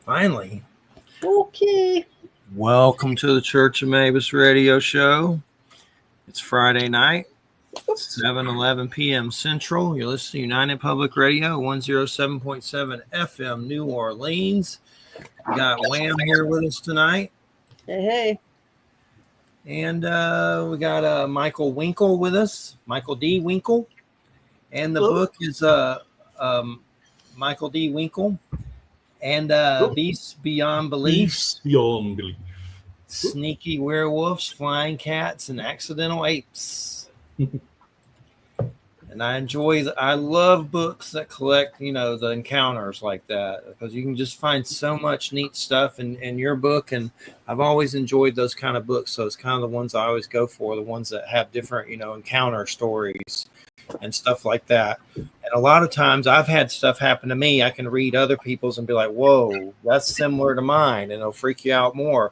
Finally. Okay. Welcome to the ChurchofMabus radio show. It's Friday night, 7:11 p.m. Central. You're listening to United Public Radio, 107.7 FM, New Orleans. We got Wham here with us tonight. Hey. And we got Michael Winkle with us, Michael D. Winkle. And the book is Michael D. Winkle and Beasts Beyond Belief. Beasts Beyond Belief. Sneaky werewolves, flying cats, and accidental apes. And I love books that collect, the encounters like that, because you can just find so much neat stuff in your book. And I've always enjoyed those kind of books. So it's kind of the ones I always go for, the ones that have different, encounter stories and stuff like that. And a lot of times I've had stuff happen to me. I can read other people's and be like, whoa, that's similar to mine. And it'll freak you out more.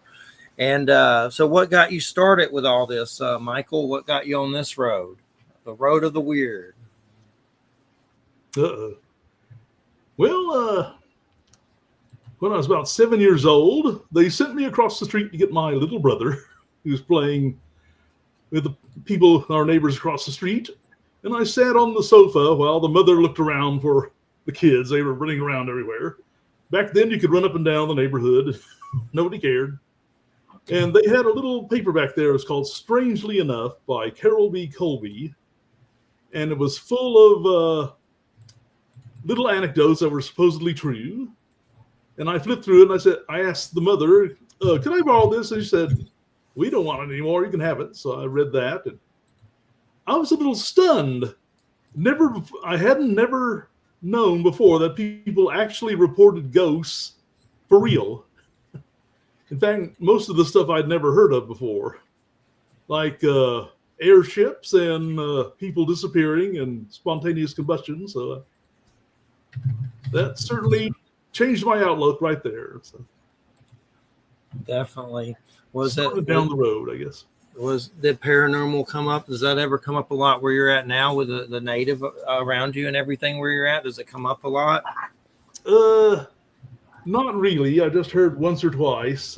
And so what got you started with all this, Michael? What got you on this road? The road of the weird. Well, when I was about 7 years old, they sent me across the street to get my little brother, who was playing with the people, our neighbors across the street. And I sat on the sofa while the mother looked around for the kids. They were running around everywhere. Back then, you could run up and down the neighborhood. Nobody cared. And they had a little paper back there. It was called Strangely Enough by Carol B. Colby. And it was full of little anecdotes that were supposedly true. And I flipped through it and I asked the mother, can I borrow this? And she said, we don't want it anymore. You can have it. So I read that. And I was a little stunned. I hadn't never known before that people actually reported ghosts for real. In fact, most of the stuff I'd never heard of before, like airships and people disappearing and spontaneous combustion. So that certainly changed my outlook right there. So definitely. Was it down the road, I guess? Did paranormal come up? Does that ever come up a lot where you're at now with the native around you and everything where you're at? Does it come up a lot? Not really. I just heard once or twice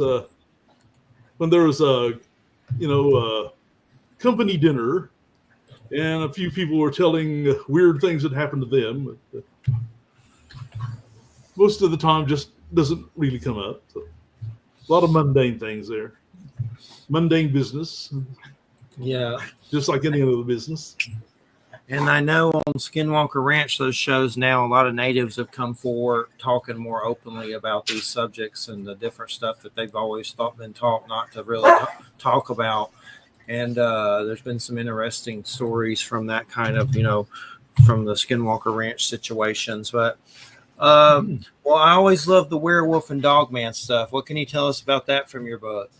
when there was a company dinner and a few people were telling weird things that happened to them. But, most of the time just doesn't really come up. So, a lot of mundane things there. Mundane business. Yeah. Just like any other business. And I know on Skinwalker Ranch, those shows now, a lot of natives have come forward talking more openly about these subjects and the different stuff that they've always been taught not to really talk about. And there's been some interesting stories from that kind of, from the Skinwalker Ranch situations. But, well, I always love the werewolf and dogman stuff. What can you tell us about that from your book?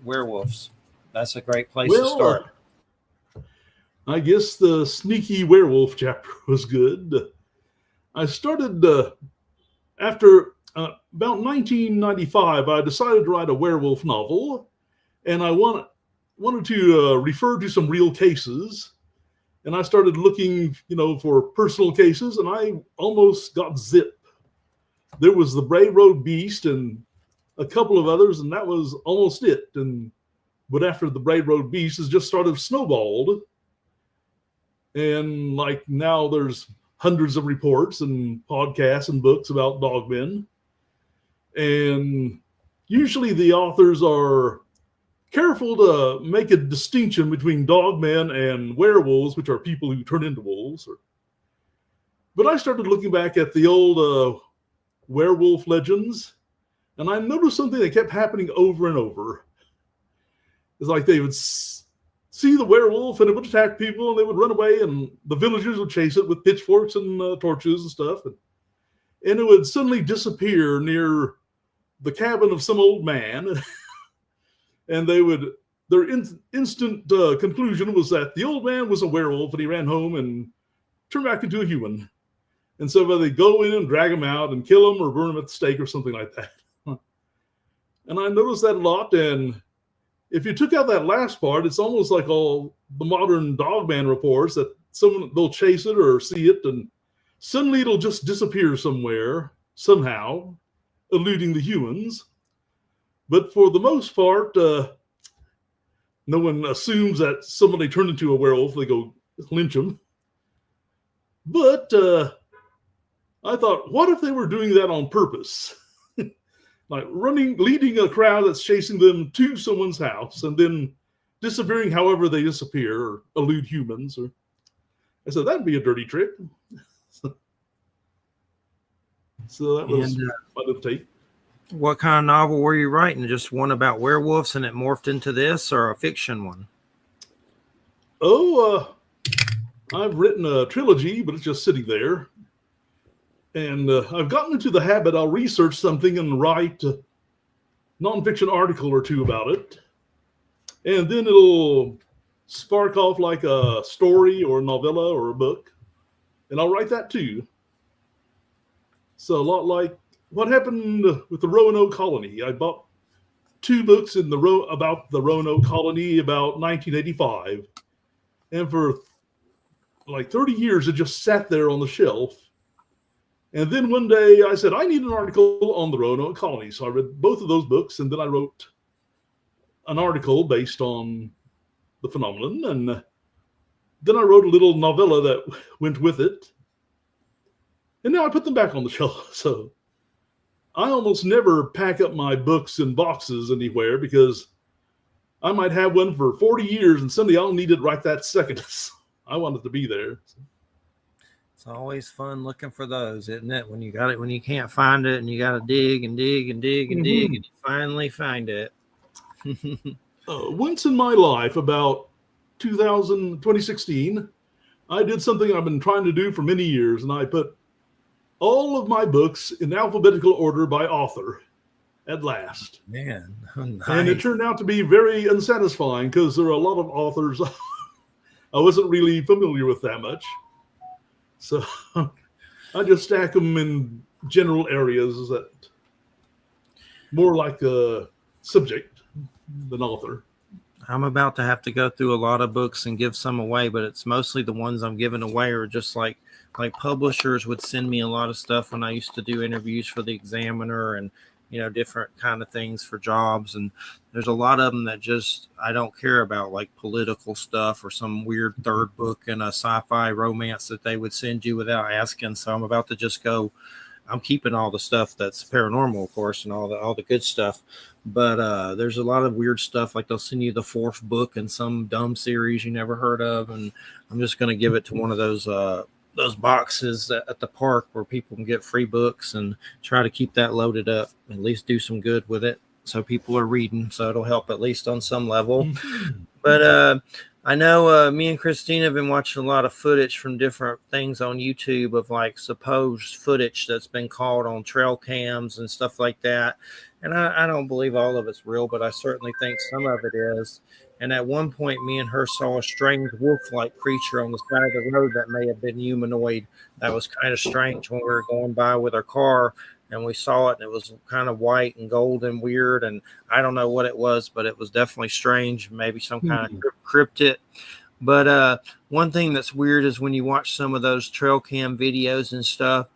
Werewolves. That's a great place to start. I guess the sneaky werewolf chapter was good. I started after about 1995. I decided to write a werewolf novel, and I wanted to refer to some real cases. And I started looking, for personal cases, and I almost got zipped. There was the Bray Road Beast and a couple of others, and that was almost it. But after the Bray Road Beast has just started snowballed. And like now there's hundreds of reports and podcasts and books about dogmen. And usually the authors are careful to make a distinction between dogmen and werewolves, which are people who turn into wolves. But I started looking back at the old werewolf legends, and I noticed something that kept happening over and over. It's like they would see the werewolf and it would attack people and they would run away and the villagers would chase it with pitchforks and torches and stuff. And it would suddenly disappear near the cabin of some old man. And their instant conclusion was that the old man was a werewolf and he ran home and turned back into a human. And so they go in and drag him out and kill him or burn him at the stake or something like that. And I noticed that a lot. And if you took out that last part, it's almost like all the modern dogman reports that they'll chase it or see it and suddenly it'll just disappear somewhere, somehow. eluding the humans. But for the most part, no one assumes that somebody turned into a werewolf. They go lynch them. But I thought, what if they were doing that on purpose? Like leading a crowd that's chasing them to someone's house and then disappearing however they disappear or elude humans. I said, that'd be a dirty trick. So that was my little take. What kind of novel were you writing? Just one about werewolves and it morphed into this, or a fiction one? Oh, I've written a trilogy, but it's just sitting there. And I've gotten into the habit, I'll research something and write a nonfiction article or two about it. And then it'll spark off like a story or a novella or a book. And I'll write that too. So a lot like what happened with the Roanoke colony. I bought 2 books about the Roanoke colony about 1985. And for like 30 years, it just sat there on the shelf. And then one day I said, I need an article on the Roanoke colony. So I read both of those books, and then I wrote an article based on the phenomenon. And then I wrote a little novella that went with it. And now I put them back on the shelf. So I almost never pack up my books in boxes anywhere because I might have one for 40 years and someday I'll need it right that second. I want it to be there. It's always fun looking for those, isn't it? When you got it, when you can't find it and you got to dig and dig and dig and dig and you finally find it. Once in my life, about 2016, I did something I've been trying to do for many years, and I put all of my books in alphabetical order by author at last. Man, nice. And it turned out to be very unsatisfying because there are a lot of authors I wasn't really familiar with that much. So I just stack them in general areas that more like a subject than author. I'm about to have to go through a lot of books and give some away, but it's mostly the ones I'm giving away are just like publishers would send me a lot of stuff when I used to do interviews for the Examiner and, you know, different kind of things for jobs. And there's a lot of them that just, I don't care about, like political stuff or some weird third book in a sci-fi romance that they would send you without asking. So I'm about to just go, I'm keeping all the stuff that's paranormal, of course, and all the good stuff. But there's a lot of weird stuff, like they'll send you the 4th book in some dumb series you never heard of. And I'm just going to give it to one of those boxes at the park where people can get free books and try to keep that loaded up, at least do some good with it. So people are reading, so it'll help at least on some level. But I know me and Christine have been watching a lot of footage from different things on YouTube of like supposed footage that's been caught on trail cams and stuff like that. And I don't believe all of it's real, but I certainly think some of it is. And at one point, me and her saw a strange wolf-like creature on the side of the road that may have been humanoid. That was kind of strange when we were going by with our car, and we saw it, and it was kind of white and gold and weird. And I don't know what it was, but it was definitely strange, maybe some kind of cryptid. But one thing that's weird is when you watch some of those trail cam videos and stuff,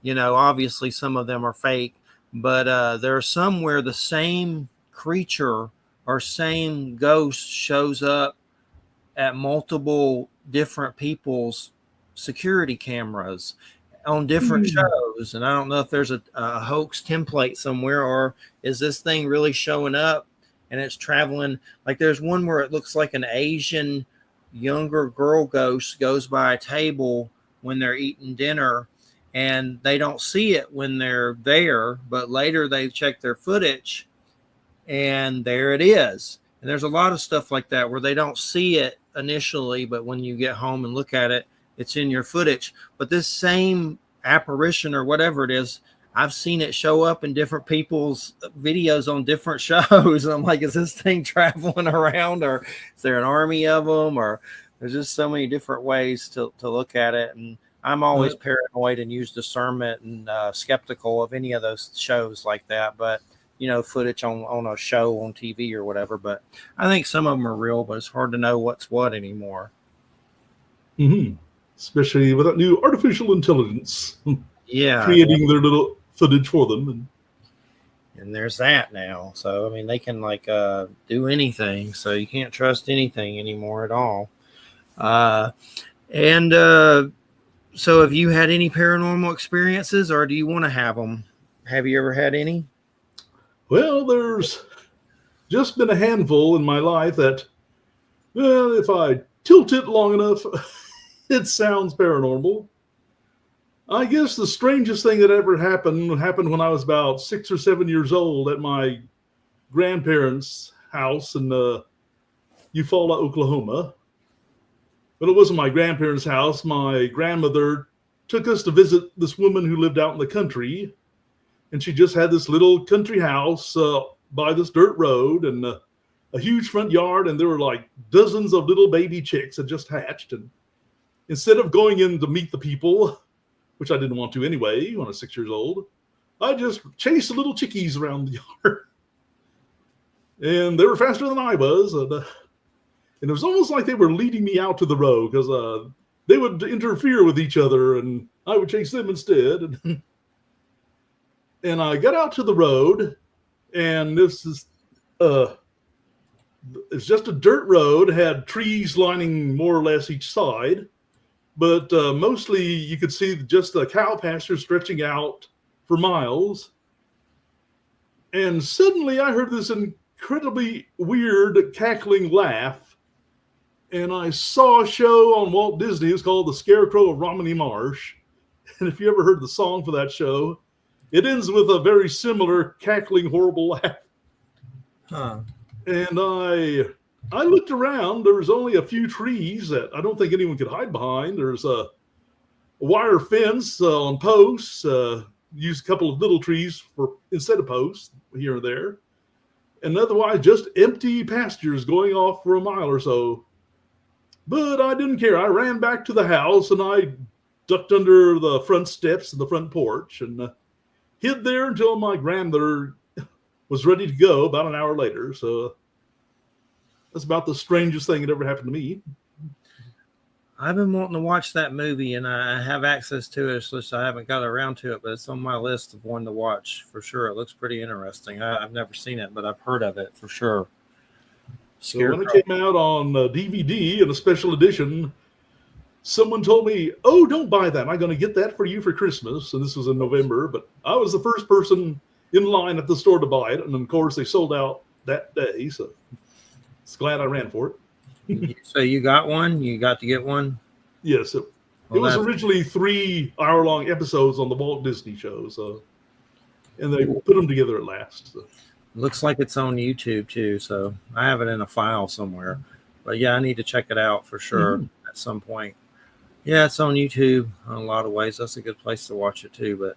you know, obviously some of them are fake, but there are some where the same creature or same ghost shows up at multiple different people's security cameras on different shows. And I don't know if there's a hoax template somewhere, or is this thing really showing up and it's traveling? Like there's one where it looks like an Asian younger girl ghost goes by a table when they're eating dinner, and they don't see it when they're there, but later they check their footage and there it is. And there's a lot of stuff like that where they don't see it initially, but when you get home and look at it, it's in your footage. But this same apparition or whatever it is, I've seen it show up in different people's videos on different shows. And I'm like, is this thing traveling around, or is there an army of them? Or there's just so many different ways to look at it. And I'm always paranoid and use discernment and skeptical of any of those shows like that. But you know, footage on a show on TV or whatever. But I think some of them are real, but it's hard to know what's what anymore. Especially with that new artificial intelligence. Yeah. Creating their little footage for them. And And there's that now. So I mean, they can like do anything. So you can't trust anything anymore at all. And so have you had any paranormal experiences, or do you want to have them? Have you ever had any? Well, there's just been a handful in my life that, well, if I tilt it long enough, it sounds paranormal. I guess the strangest thing that ever happened when I was about 6 or 7 years old at my grandparents' house in Eufaula, Oklahoma. But it wasn't my grandparents' house. My grandmother took us to visit this woman who lived out in the country, and she just had this little country house by this dirt road and a huge front yard, and there were like dozens of little baby chicks that just hatched. And instead of going in to meet the people, which I didn't want to anyway when I was 6 years old, I just chased the little chickies around the yard. And they were faster than I was. And it was almost like they were leading me out to the road because they would interfere with each other and I would chase them instead. And I got out to the road, and this is it's just a dirt road, had trees lining more or less each side. But mostly you could see just the cow pasture stretching out for miles. And suddenly I heard this incredibly weird cackling laugh. And I saw a show on Walt Disney. It was called The Scarecrow of Romney Marsh. And if you ever heard the song for that show, it ends with a very similar cackling, horrible laugh. Huh. And I looked around. There was only a few trees that I don't think anyone could hide behind. There's a wire fence on posts. Used a couple of little trees instead of posts here and there. And otherwise just empty pastures going off for a mile or so. But I didn't care. I ran back to the house and I ducked under the front steps of the front porch and hid there until my grandmother was ready to go about an hour later. So that's about the strangest thing that ever happened to me. I've been wanting to watch that movie, and I have access to it. It's just I haven't got around to it, but it's on my list of one to watch for sure. It looks pretty interesting. I've never seen it, but I've heard of it for sure. So when it came out on DVD in a special edition, someone told me, "Oh, don't buy that. I'm going to get that for you for Christmas." And this was in November, but I was the first person in line at the store to buy it. And of course, they sold out that day. So it's glad I ran for it. So you got one? You got to get one? Yes. It was originally 3 hour-long episodes on the Walt Disney show. So, and they put them together at last. So. Looks like it's on YouTube too. So I have it in a file somewhere. But yeah, I need to check it out for sure at some point. Yeah, it's on YouTube in a lot of ways. That's a good place to watch it too. But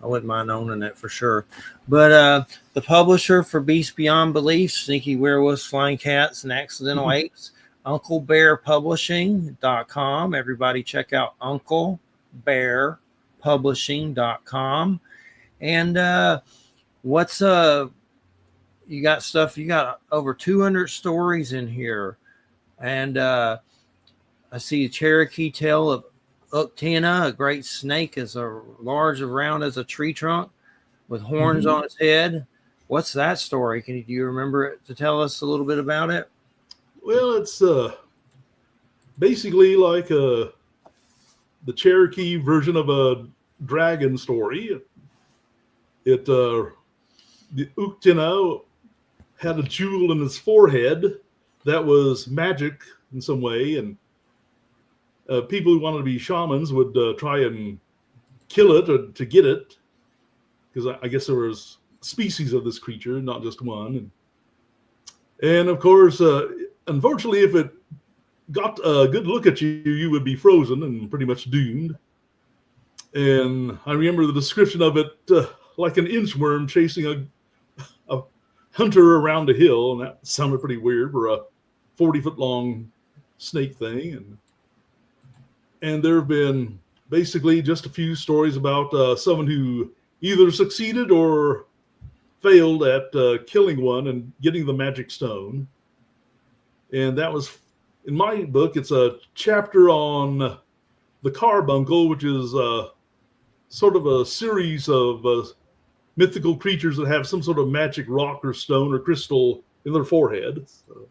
I wouldn't mind owning it for sure. But the publisher for Beast Beyond Belief, Sneaky Werewolves, Flying Cats, and Accidental Apes, UncleBearPublishing.com. Everybody check out UncleBearPublishing.com. And what's you got stuff, you got over 200 stories in here. And I see a Cherokee tale of Uktena, a great snake as large around as a tree trunk with horns on its head. What's that story? Do you remember it to tell us a little bit about it? Well, it's basically like the Cherokee version of a dragon story. The Uktena had a jewel in his forehead that was magic in some way, and people who wanted to be shamans would try and kill it to get it, because I guess there was species of this creature, not just one. And of course, unfortunately, if it got a good look at you, you would be frozen and pretty much doomed. And I remember the description of it like an inchworm chasing a hunter around a hill, and that sounded pretty weird for a 40-foot long snake thing. And there have been basically just a few stories about someone who either succeeded or failed at killing one and getting the magic stone. And that was, in my book, it's a chapter on the carbuncle, which is sort of a series of mythical creatures that have some sort of magic rock or stone or crystal in their forehead. So,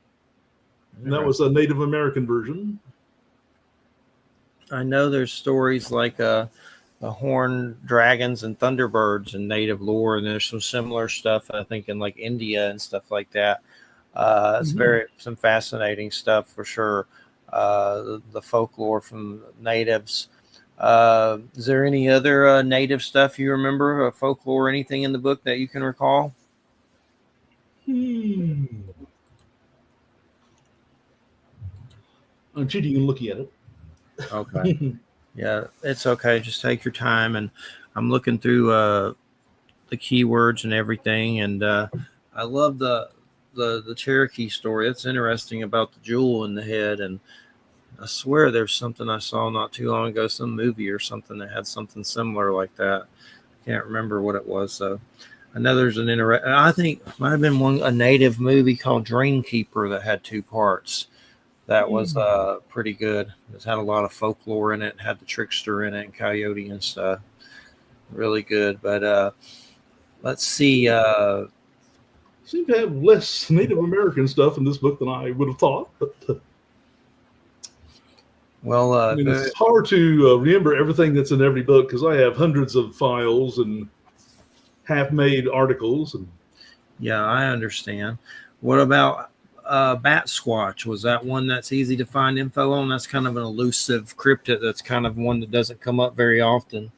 and that was a Native American version. I know there's stories like the horned dragons and thunderbirds in native lore, and there's some similar stuff I think in like India and stuff like that. It's some fascinating stuff for sure. The folklore from natives. Is there any other native stuff you remember, folklore or anything in the book that you can recall? I'm cheating and looking at it. Okay. Yeah, it's okay. Just take your time. And I'm looking through the keywords and everything. And I love the Cherokee story. It's interesting about the jewel in the head. And I swear there's something I saw not too long ago, some movie or something that had something similar like that. Can't remember what it was. So I know there's I think it might have been a native movie called Dreamkeeper that had 2 parts. That was pretty good. It had a lot of folklore in it. Had the trickster in it and coyote and stuff. Really good. But let's see. Seem to have less Native American stuff in this book than I would have thought. But I mean, it's hard to remember everything that's in every book because I have hundreds of files and half-made articles. Yeah, I understand. What about Bat Squatch? Was that one that's easy to find info on? That's kind of an elusive cryptid. That's kind of one that doesn't come up very often.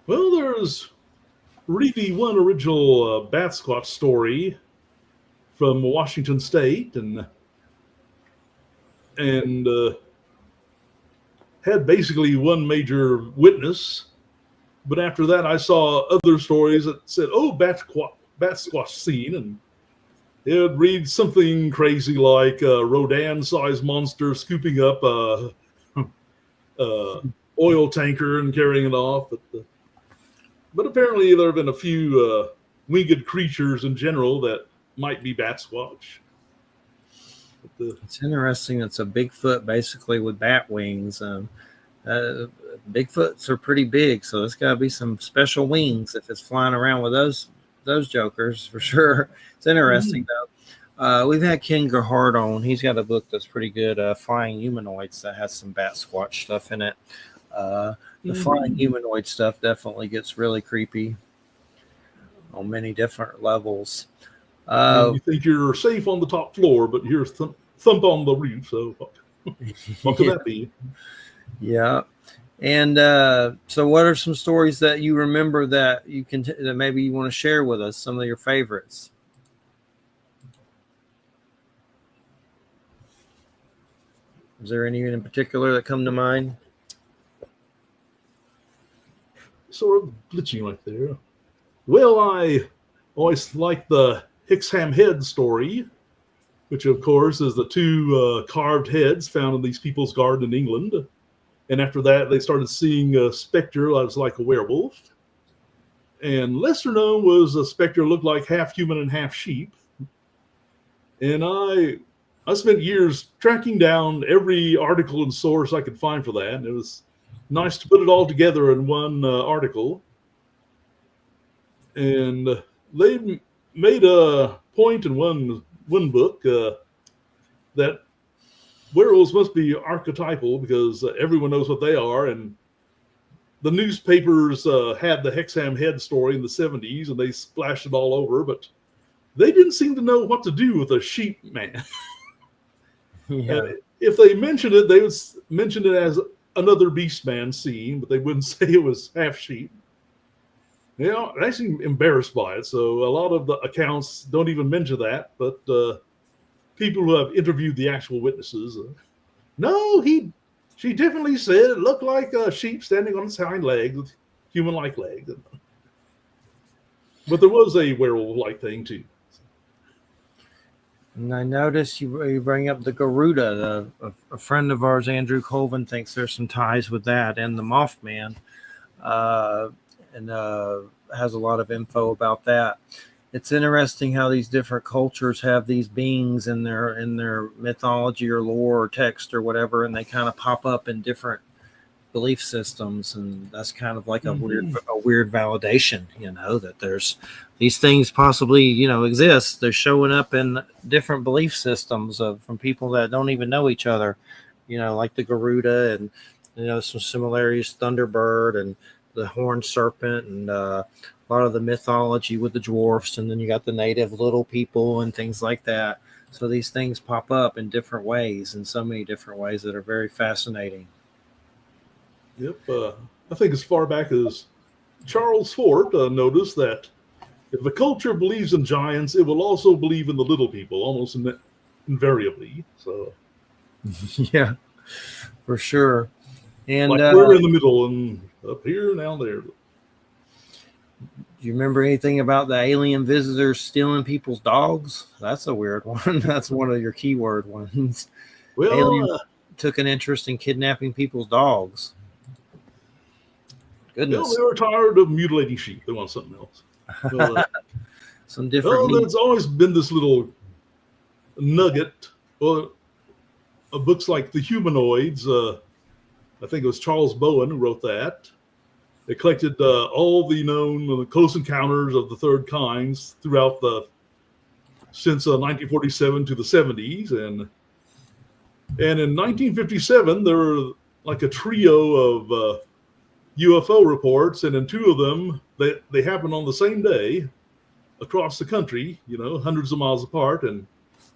Well, there's really one original Bat Squatch story from Washington State, and had basically one major witness. But after that, I saw other stories that said, "Oh, Bat Squatch seen," and it would read something crazy like a Rodan-sized monster scooping up a oil tanker and carrying it off. But apparently there have been a few winged creatures in general that might be Bat Squatch. It's interesting. It's a Bigfoot basically with bat wings. Bigfoots are pretty big, so it's got to be some special wings if it's flying around with those jokers for sure. It's interesting though. We've had Ken Gerhard on. He's got a book that's pretty good, Flying Humanoids, that has some Bat Squatch stuff in it. The flying humanoid stuff definitely gets really creepy on many different levels. You think you're safe on the top floor, but here's thump on the roof. So what could that be? Yeah. And so what are some stories that you remember that that maybe you want to share with us, some of your favorites? Is there any in particular that come to mind? Sort of glitching right there. Well, I always like the Hexham head story, which of course is the 2 carved heads found in these people's garden in England. And after that, they started seeing a specter that was like a werewolf. And lesser known was a specter looked like half human and half sheep. And I spent years tracking down every article and source I could find for that. And it was nice to put it all together in one article. And they made a point in one book that werewolves must be archetypal because everyone knows what they are. And the newspapers had the Hexham head story in the 70s, and they splashed it all over. But they didn't seem to know what to do with a sheep man. Yeah. If they mentioned it, they would mention it as another beast man scene, but they wouldn't say it was half sheep. You know, I seem embarrassed by it. So a lot of the accounts don't even mention that. But people who have interviewed the actual witnesses, no, she definitely said it looked like a sheep standing on its hind legs with human-like legs. But there was a werewolf-like thing too. And I noticed you bring up the Garuda. A friend of ours, Andrew Colvin, thinks there's some ties with that, and the Mothman, and has a lot of info about that. It's interesting how these different cultures have these beings in their mythology or lore or text or whatever, and they kind of pop up in different belief systems, and that's kind of like a weird validation, that there's these things possibly, exist. They're showing up in different belief systems from people that don't even know each other, like the Garuda, and some similarities, Thunderbird and the horned serpent, and a lot of the mythology with the dwarfs, and then you got the native little people and things like that. So these things pop up in different ways, in so many different ways that are very fascinating. Yep. I think as far back as Charles Fort noticed that if a culture believes in giants, it will also believe in the little people, almost invariably. So, yeah, for sure. And like we're in the middle and up here and down there. Do you remember anything about the alien visitors stealing people's dogs? That's a weird one. That's one of your keyword ones. Well, aliens took an interest in kidnapping people's dogs. Goodness. Well, they were tired of mutilating sheep. They want something else. Well, some different. There's always been this little nugget. Well, books like The Humanoids. I think it was Charles Bowen who wrote that. They collected all the known close encounters of the third kinds throughout since 1947 to the 70s, and in 1957 there were like a trio of UFO reports, and in two of them they happened on the same day across the country, hundreds of miles apart, and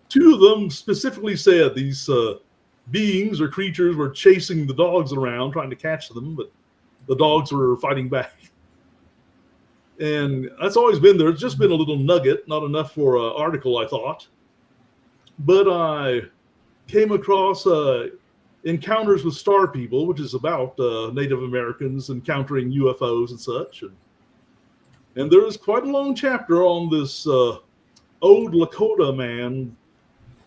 two of them specifically said these beings or creatures were chasing the dogs around trying to catch them, but the dogs were fighting back. And that's always been there. It's just been a little nugget, not enough for an article, I thought. But I came across Encounters with Star People, which is about Native Americans encountering UFOs and such. And there is quite a long chapter on this old Lakota man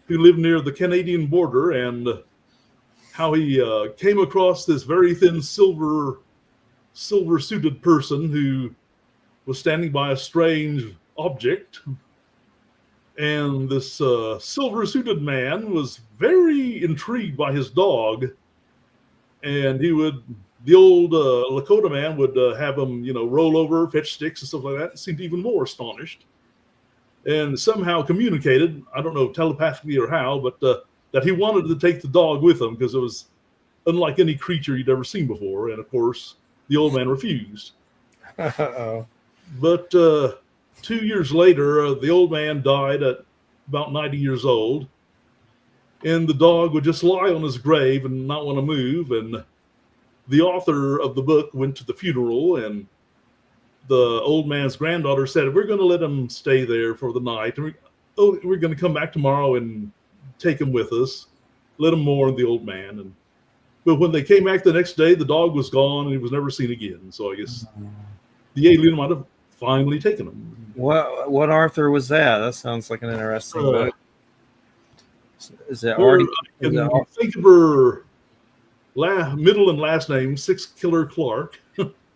who lived near the Canadian border, and how he came across this very thin silver-suited person who was standing by a strange object. And this silver-suited man was very intrigued by his dog. And the old Lakota man would have him, roll over, fetch sticks and stuff like that. He seemed even more astonished. And somehow communicated, I don't know, telepathically or how, but that he wanted to take the dog with him because it was unlike any creature he'd ever seen before. And of course, the old man refused. Uh-oh. But 2 years later, the old man died at about 90 years old. And the dog would just lie on his grave and not want to move. And the author of the book went to the funeral, and the old man's granddaughter said, "We're going to let him stay there for the night. We're going to come back tomorrow and take him with us. Let him mourn the old man." But when they came back the next day, the dog was gone and he was never seen again. So I guess the alien might have finally taken him. What Arthur was that? That sounds like an interesting book. Is it already? I can think of her middle and last name, Six Killer Clark.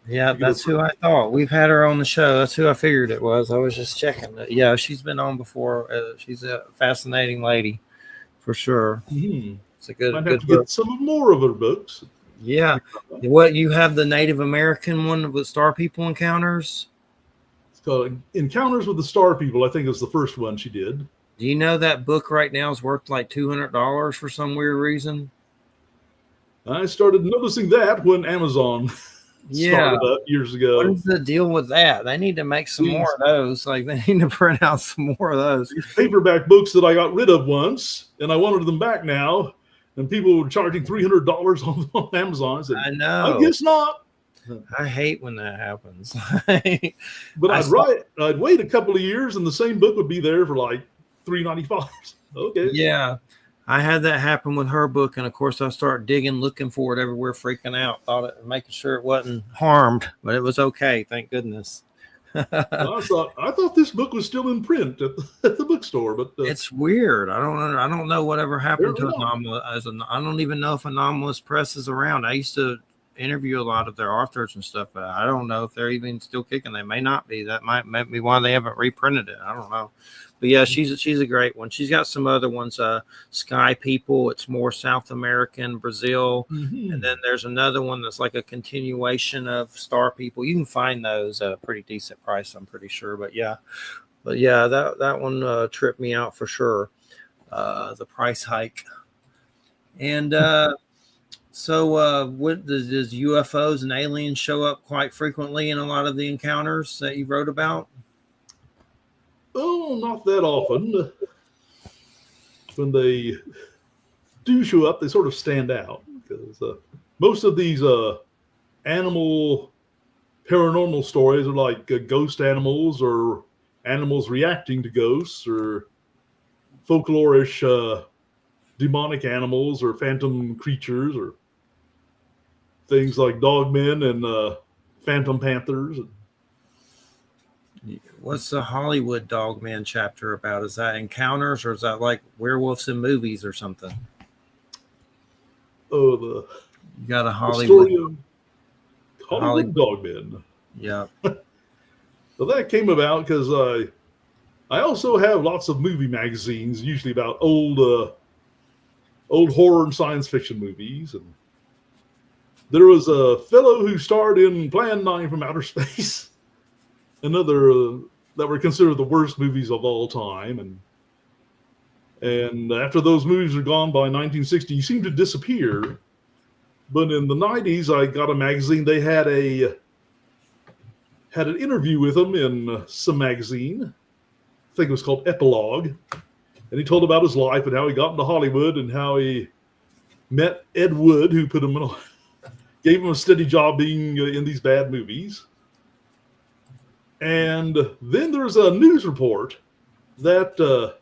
Yeah, that's who I thought. We've had her on the show. That's who I figured it was. I was just checking. Yeah, she's been on before. She's a fascinating lady, for sure. Mm-hmm. It's a good. I'd good have to book. get some more of her books. Yeah. What, you have the Native American one with Star People Encounters? It's called Encounters with the Star People. I think it was the first one she did. Do you know that book right now is worth like $200 for some weird reason? I started noticing that when Amazon started up years ago. What is the deal with that? They need to make some more of those. Like, they need to print out some more of those. These paperback books that I got rid of once, and I wanted them back now, and people were charging $300 on Amazon. I said, I know. I guess not. I hate when that happens. But I'd wait a couple of years, and the same book would be there for like $3.95. Okay. Yeah. I had that happen with her book, and of course I started digging, looking for it everywhere, freaking out, making sure it wasn't harmed, but it was okay, thank goodness. I thought this book was still in print at the bookstore, but it's weird. I don't know whatever happened to Anomalous. I don't even know if Anomalous Press is around. I used to interview a lot of their authors and stuff, but I don't know if they're even still kicking. They may not be. That might be why they haven't reprinted it. I don't know. But yeah, she's a great one. She's got some other ones. Sky People. It's more South American, Brazil, and then there's another one that's like a continuation of Star People. You can find those at a pretty decent price, I'm pretty sure. But yeah, that one tripped me out for sure. The price hike, and so what does UFOs and aliens show up quite frequently in a lot of the encounters that you wrote about? Oh, not that often. When they do show up, they sort of stand out because most of these animal paranormal stories are like ghost animals or animals reacting to ghosts or folklorish demonic animals or phantom creatures or things like dogmen and phantom panthers. What's the Hollywood Dogman chapter about? Is that encounters or is that like werewolves in movies or something? Oh, you got a Hollywood story of Hollywood Dogmen. Yeah. So that came about because I also have lots of movie magazines, usually about old horror and science fiction movies. And there was a fellow who starred in Plan 9 from Outer Space. Another that were considered the worst movies of all time, and after those movies were gone by 1960, he seemed to disappear. But in the 90s, I got a magazine. They had an interview with him in some magazine. I think it was called Epilogue, and he told about his life and how he got into Hollywood and how he met Ed Wood, who put him in, gave him a steady job being in these bad movies. And then there's a news report that the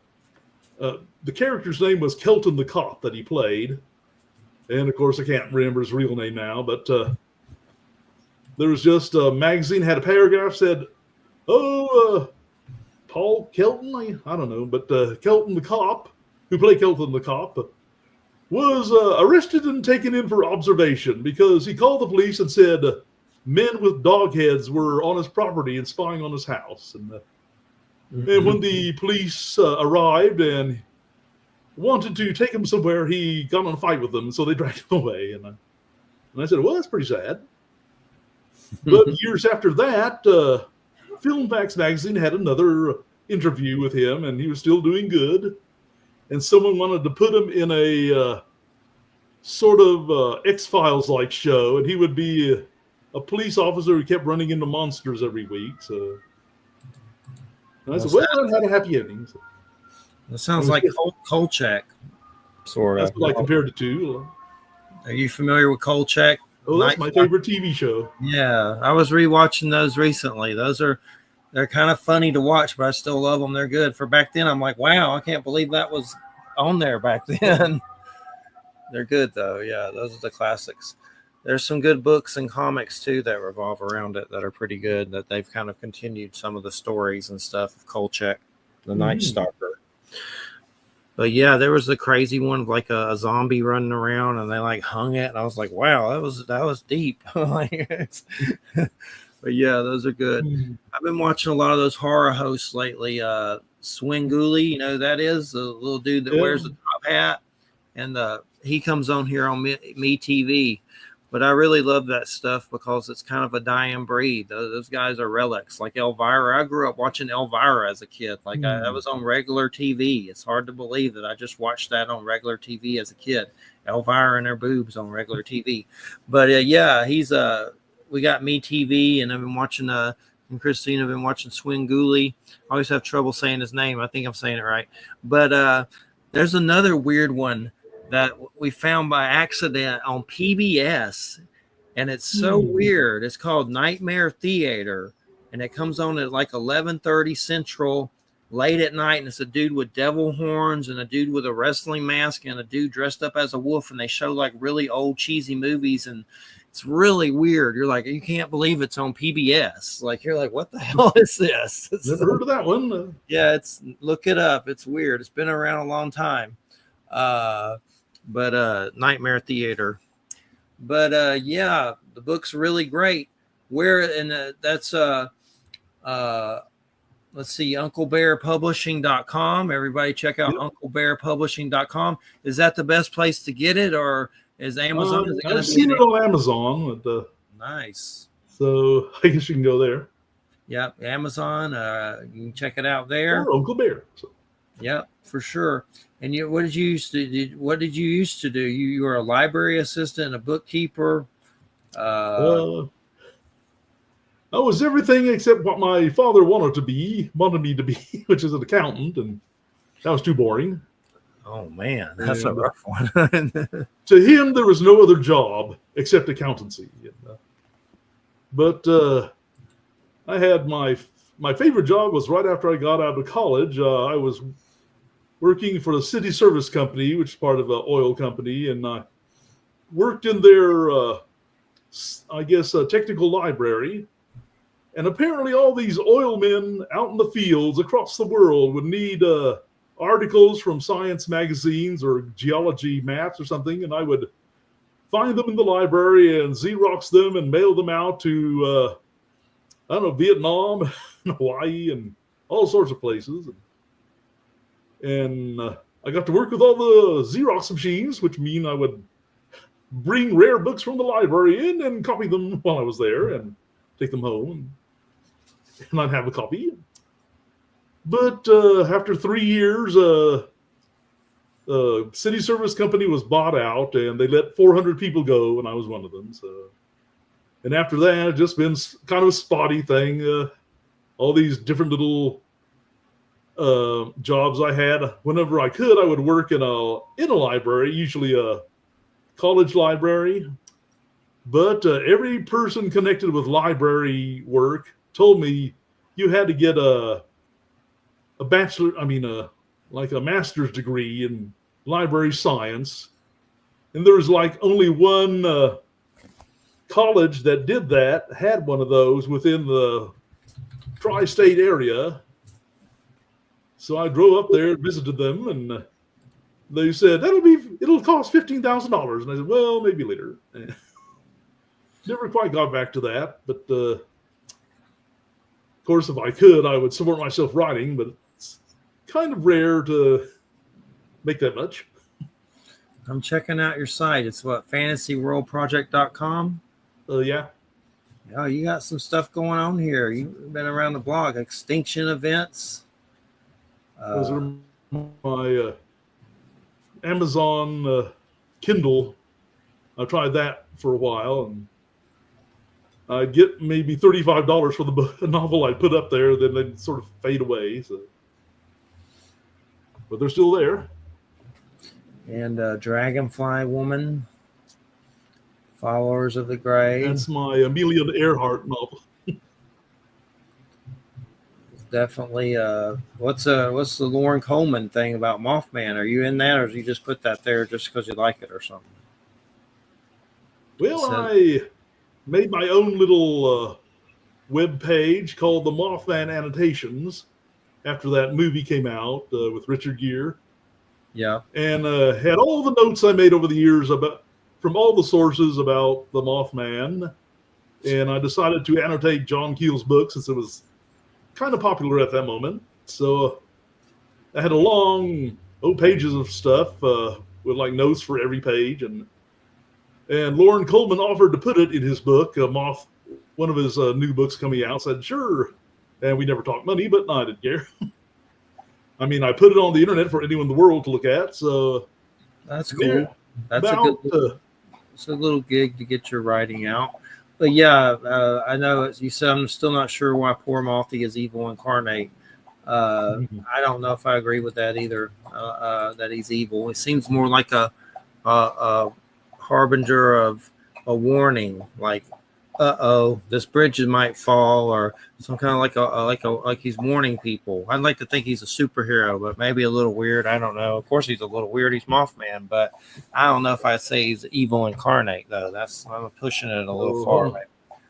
character's name was Kelton the Cop that he played. And, of course, I can't remember his real name now. But there was just a magazine had a paragraph said, Paul Kelton, I don't know. But Kelton the Cop, who played Kelton the Cop, was arrested and taken in for observation because he called the police and said, men with dog heads were on his property and spying on his house. And when the police arrived and wanted to take him somewhere, he got in a fight with them, so they dragged him away. And I said, well, that's pretty sad. But years after that, Film Facts magazine had another interview with him, and he was still doing good. And someone wanted to put him in a sort of X-Files-like show, and he would be a police officer who kept running into monsters every week. So and I said, well, it had a happy ending. So. That sounds like Kolchak, sort of. That's what I compared it to. Are you familiar with Kolchak? Oh, that's my favorite TV show. Yeah, I was rewatching those recently. They're kind of funny to watch, but I still love them. They're good. For back then, I'm like, wow, I can't believe that was on there back then. They're good, though. Yeah, those are the classics. There's some good books and comics, too, that revolve around it that are pretty good, that they've kind of continued some of the stories and stuff of Kolchak, the Night Stalker. But, yeah, there was the crazy one of, like, a zombie running around, and they, like, hung it. And I was like, wow, that was deep. But, yeah, those are good. I've been watching a lot of those horror hosts lately. Swinguli, you know who that is? The little dude that wears the top hat. And he comes on here on Me TV. But I really love that stuff because it's kind of a dying breed. Those guys are relics, like Elvira. I grew up watching Elvira as a kid. Like I was on regular TV. It's hard to believe that I just watched that on regular TV as a kid. Elvira and her boobs on regular TV. But yeah, he's we got Me TV, and I've been watching and Christine have been watching Swinguli. I always have trouble saying his name. I think I'm saying it right. But there's another weird one that we found by accident on PBS, and it's so weird. It's called Nightmare Theater, and it comes on at like 11:30 Central late at night, and it's a dude with devil horns and a dude with a wrestling mask and a dude dressed up as a wolf, and they show like really old cheesy movies, and it's really weird. You're like, you can't believe it's on PBS. Like, you're like, what the hell is this? Never heard of that one. Yeah, look it up. It's weird. It's been around a long time. But Nightmare Theater. But yeah, the book's really great. Where and that's let's see, unclebearpublishing.com. Everybody check out unclebearpublishing.com. Is that the best place to get it, or is Amazon? Is it I've seen it on Amazon. But, nice. So I guess you can go there. Yep, Amazon. You can check it out there. Or Uncle Bear. So. Yep, for sure. And what did you used to do? What did you used to do? You were a library assistant, a bookkeeper. I was everything except what my father wanted me to be, which is an accountant, and that was too boring. Oh man, that's a rough one. To him, there was no other job except accountancy. But I had my favorite job was right after I got out of college. I was working for the city service company, which is part of an oil company, and I worked in their, I guess, technical library. And apparently all these oil men out in the fields across the world would need articles from science magazines or geology maps or something, and I would find them in the library and Xerox them and mail them out to, I don't know, Vietnam, Hawaii, and all sorts of places. And I got to work with all the Xerox machines, which mean I would bring rare books from the library in and copy them while I was there and take them home. And I'd have a copy. But after 3 years, city service company was bought out, and they let 400 people go, and I was one of them. So, and after that, it's just been kind of a spotty thing. All these different little jobs I had. Whenever I could, I would work in a library, usually a college library. But every person connected with library work told me you had to get a like a master's degree in library science. And there was like only one college that did that, had one of those within the tri-state area. So I drove up there, visited them, and they said, it'll cost $15,000. And I said, well, maybe later. Never quite got back to that, but of course, if I could, I would support myself writing, but it's kind of rare to make that much. I'm checking out your site. It's what, fantasyworldproject.com? Yeah. Oh, you got some stuff going on here. You've been around the blog, extinction events. Those are my Amazon Kindle. I tried that for a while, and I'd get maybe $35 for the novel I put up there, then they'd sort of fade away. So, but they're still there. And Dragonfly Woman, Followers of the Grave. That's my Amelia Earhart novel. Definitely. What's the Lauren Coleman thing about Mothman? Are you in that, or did you just put that there just because you like it or something? Well, I made my own little web page called the Mothman Annotations after that movie came out with Richard Gere. Yeah. And had all the notes I made over the years from all the sources about the Mothman. And I decided to annotate John Keel's book since it was kind of popular at that moment. So I had a long pages of stuff with like notes for every page. And Lauren Coleman offered to put it in his book, one of his new books coming out. Said, sure. And we never talked money, but no, I didn't care. I mean, I put it on the internet for anyone in the world to look at. So that's cool. That's it's a little gig to get your writing out. But yeah, I know, as you said, I'm still not sure why poor Mothy is evil incarnate. I don't know if I agree with that either, that he's evil. It seems more like a harbinger of a warning, like, this bridge might fall, or some kind of like he's warning people. I'd like to think he's a superhero, but maybe a little weird. I don't know. Of course, he's a little weird. He's Mothman, but I don't know if I say he's evil incarnate, though. I'm pushing it a little far.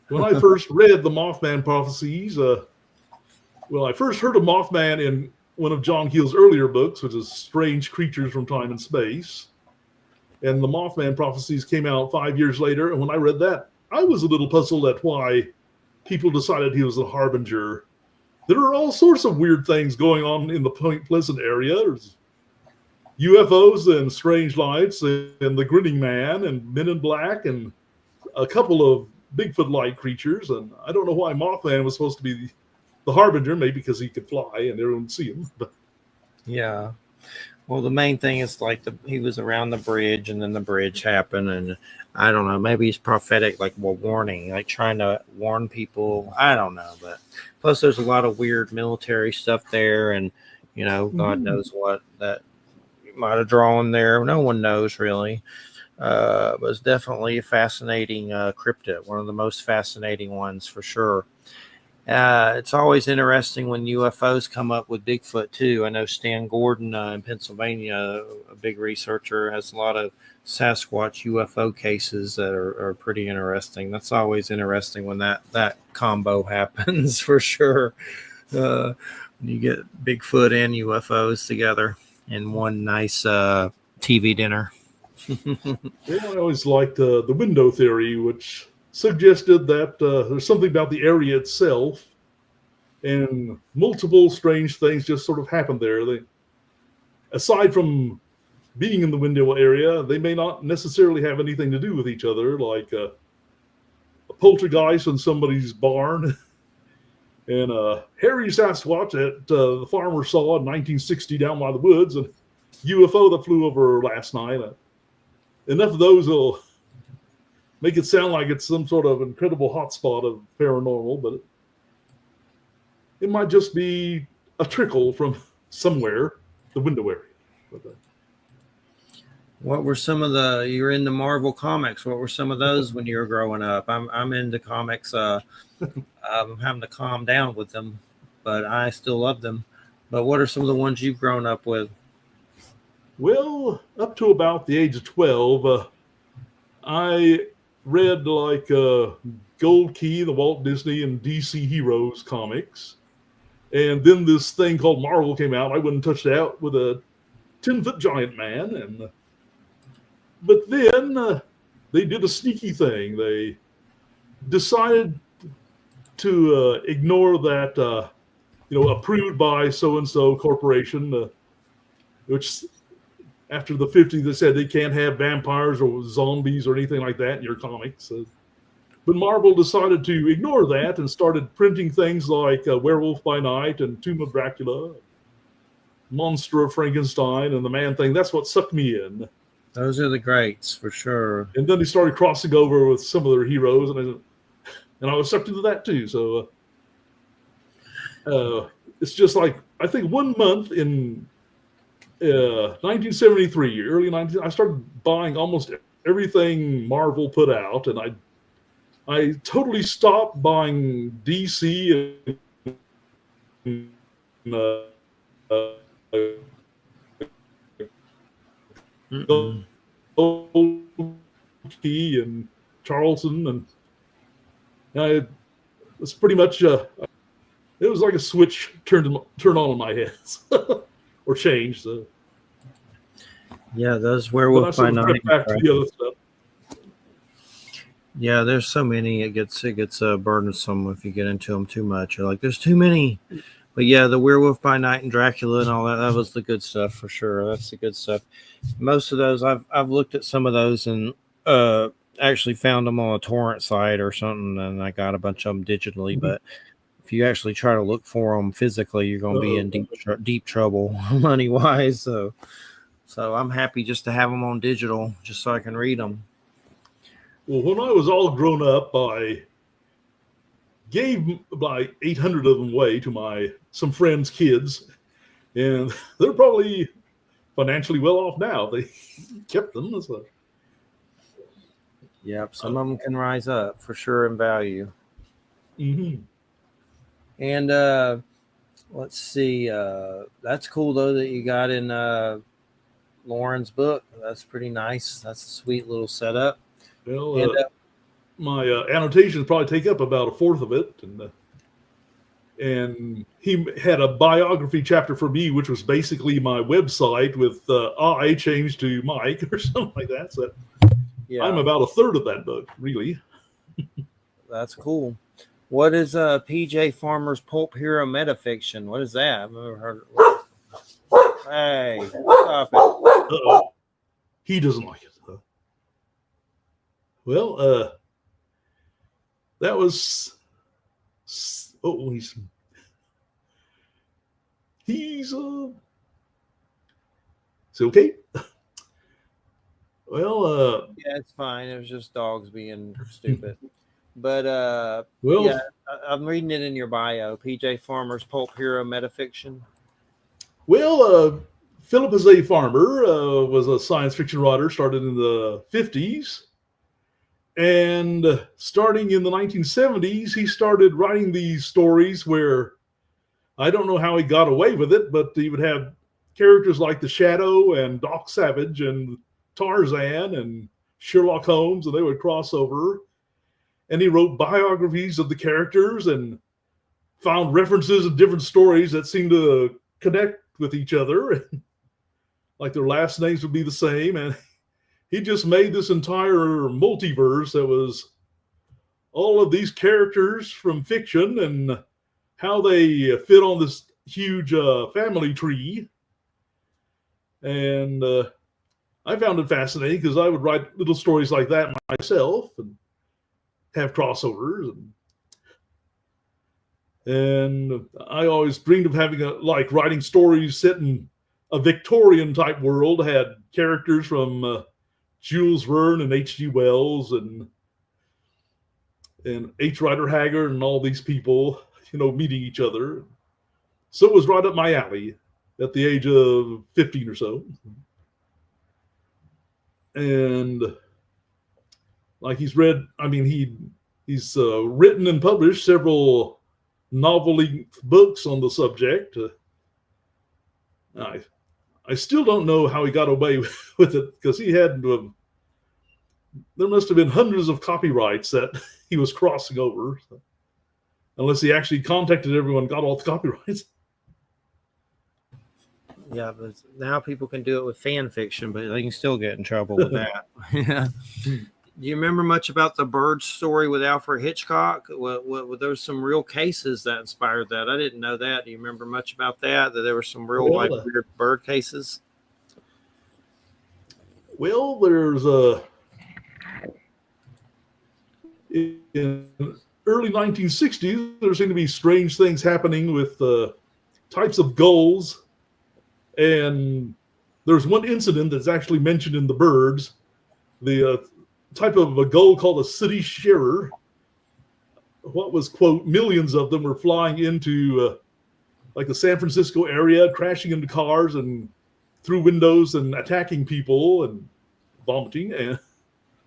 When I first read the Mothman prophecies, I first heard of Mothman in one of John Keel's earlier books, which is Strange Creatures from Time and Space. And the Mothman prophecies came out 5 years later. And when I read that, I was a little puzzled at why people decided he was a harbinger. There are all sorts of weird things going on in the Point Pleasant area. There's UFOs and strange lights and the Grinning Man and Men in Black and a couple of Bigfoot-like creatures. And I don't know why Mothman was supposed to be the harbinger, maybe because he could fly and everyone would see him. But Yeah. Well, the main thing is like he was around the bridge, and then the bridge happened, and I don't know. Maybe he's prophetic, like warning, like trying to warn people. I don't know, but plus there's a lot of weird military stuff there, and God knows what that might have drawn there. No one knows really. It was definitely a fascinating cryptid, one of the most fascinating ones for sure. It's always interesting when UFOs come up with Bigfoot too. I know Stan Gordon in Pennsylvania, a big researcher, has a lot of Sasquatch UFO cases that are pretty interesting. That's always interesting when that combo happens for sure. When you get Bigfoot and UFOs together in one nice TV dinner. I always liked the window theory, which suggested that there's something about the area itself, and multiple strange things just sort of happened there. Aside from being in the window area, they may not necessarily have anything to do with each other, like a poltergeist in somebody's barn and a hairy Sasquatch that the farmer saw in 1960 down by the woods, and UFO that flew over last night. Enough of those will make it sound like it's some sort of incredible hotspot of paranormal, but it might just be a trickle from somewhere, the window area. What were some of you're into Marvel comics? What were some of those when you were growing up? I'm into comics. I'm having to calm down with them, but I still love them. But what are some of the ones you've grown up with? Well, up to about the age of 12, I read like Gold Key, the Walt Disney and DC Heroes comics. And then this thing called Marvel came out. I wouldn't touch that with a 10-foot giant man. But then they did a sneaky thing. They decided to ignore that, approved by so-and-so corporation, which after the 50s, they said they can't have vampires or zombies or anything like that in your comics. But Marvel decided to ignore that and started printing things like Werewolf by Night and Tomb of Dracula, Monster of Frankenstein, and the Man-Thing. That's what sucked me in. Those are the greats for sure. And then they started crossing over with some of their heroes, and I was sucked into that too. So it's just like, I think 1 month in 1973, early 19, I started buying almost everything Marvel put out, and I totally stopped buying DC and Key and Charlton, and it's pretty much it was like a switch turned on in my head. Or change. So. Yeah, those Werewolf by Night. Back to the other stuff. Yeah, there's so many. It gets burdensome if you get into them too much. You're like, there's too many. But yeah, the Werewolf by Night and Dracula and all that was the good stuff for sure. That's the good stuff. Most of those, I've looked at some of those and actually found them on a torrent site or something, and I got a bunch of them digitally. Mm-hmm. But if you actually try to look for them physically, you're going to be in deep trouble money wise. So I'm happy just to have them on digital, just so I can read them. Well, when I was all grown up, I gave like 800 of them away to some friends' kids, and they're probably financially well off now. They kept them. So. Yep, some of them can rise up for sure in value. Mm-hmm. And let's see. That's cool though that you got in Lauren's book. That's pretty nice. That's a sweet little setup. Well, my annotations probably take up about a fourth of it. And And he had a biography chapter for me, which was basically my website with I changed to Mike or something like that. So Yeah, I'm about a third of that book, really. that's cool. What is PJ Farmer's Pulp Hero Metafiction? What is that? I've never heard of it. Hey, stop it. Uh-oh. He doesn't like it. Well, that was... Oh, he's is it okay? Well, Yeah, it's fine. It was just dogs being stupid. But well, yeah, I'm reading it in your bio. PJ Farmer's Pulp Hero Metafiction. well, Philip is a farmer, was a science fiction writer, started in the 50s. And starting in the 1970s, he started writing these stories where I don't know how he got away with it, but he would have characters like the Shadow and Doc Savage and Tarzan and Sherlock Holmes, and they would cross over. And he wrote biographies of the characters and found references in different stories that seemed to connect with each other. Like their last names would be the same. And he just made this entire multiverse that was all of these characters from fiction and how they fit on this huge family tree. And I found it fascinating because I would write little stories like that myself and have crossovers. And I always dreamed of having writing stories set in a Victorian type world, had characters from Jules Verne and H.G. Wells and H. Rider Haggard and all these people, meeting each other. So it was right up my alley at the age of 15 or so. And like he's written and published several novel-length books on the subject. I still don't know how he got away with it, because he had there must have been hundreds of copyrights that he was crossing over, unless he actually contacted everyone, got all the copyrights. Yeah, but now people can do it with fan fiction, but they can still get in trouble with that. Yeah. Do you remember much about the bird story with Alfred Hitchcock? There was some real cases that inspired that. I didn't know that. Do you remember much about that? That there were some real weird bird cases? Well, there's in early 1960s, there seemed to be strange things happening with types of gulls. And there's one incident that's actually mentioned in the birds. The type of a gull called a city shearer. What was, quote, millions of them were flying into like the San Francisco area, crashing into cars and through windows and attacking people and vomiting and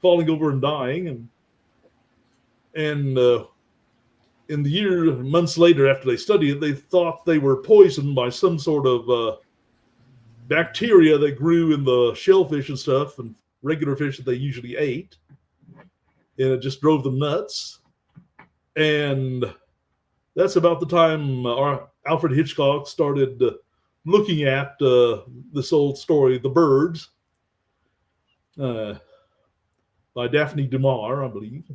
falling over and dying. And in the months later, after they studied it, they thought they were poisoned by some sort of bacteria that grew in the shellfish and stuff and regular fish that they usually ate. And it just drove them nuts. And that's about the time Alfred Hitchcock started looking at this old story, The Birds, by Daphne du Maurier, I believe.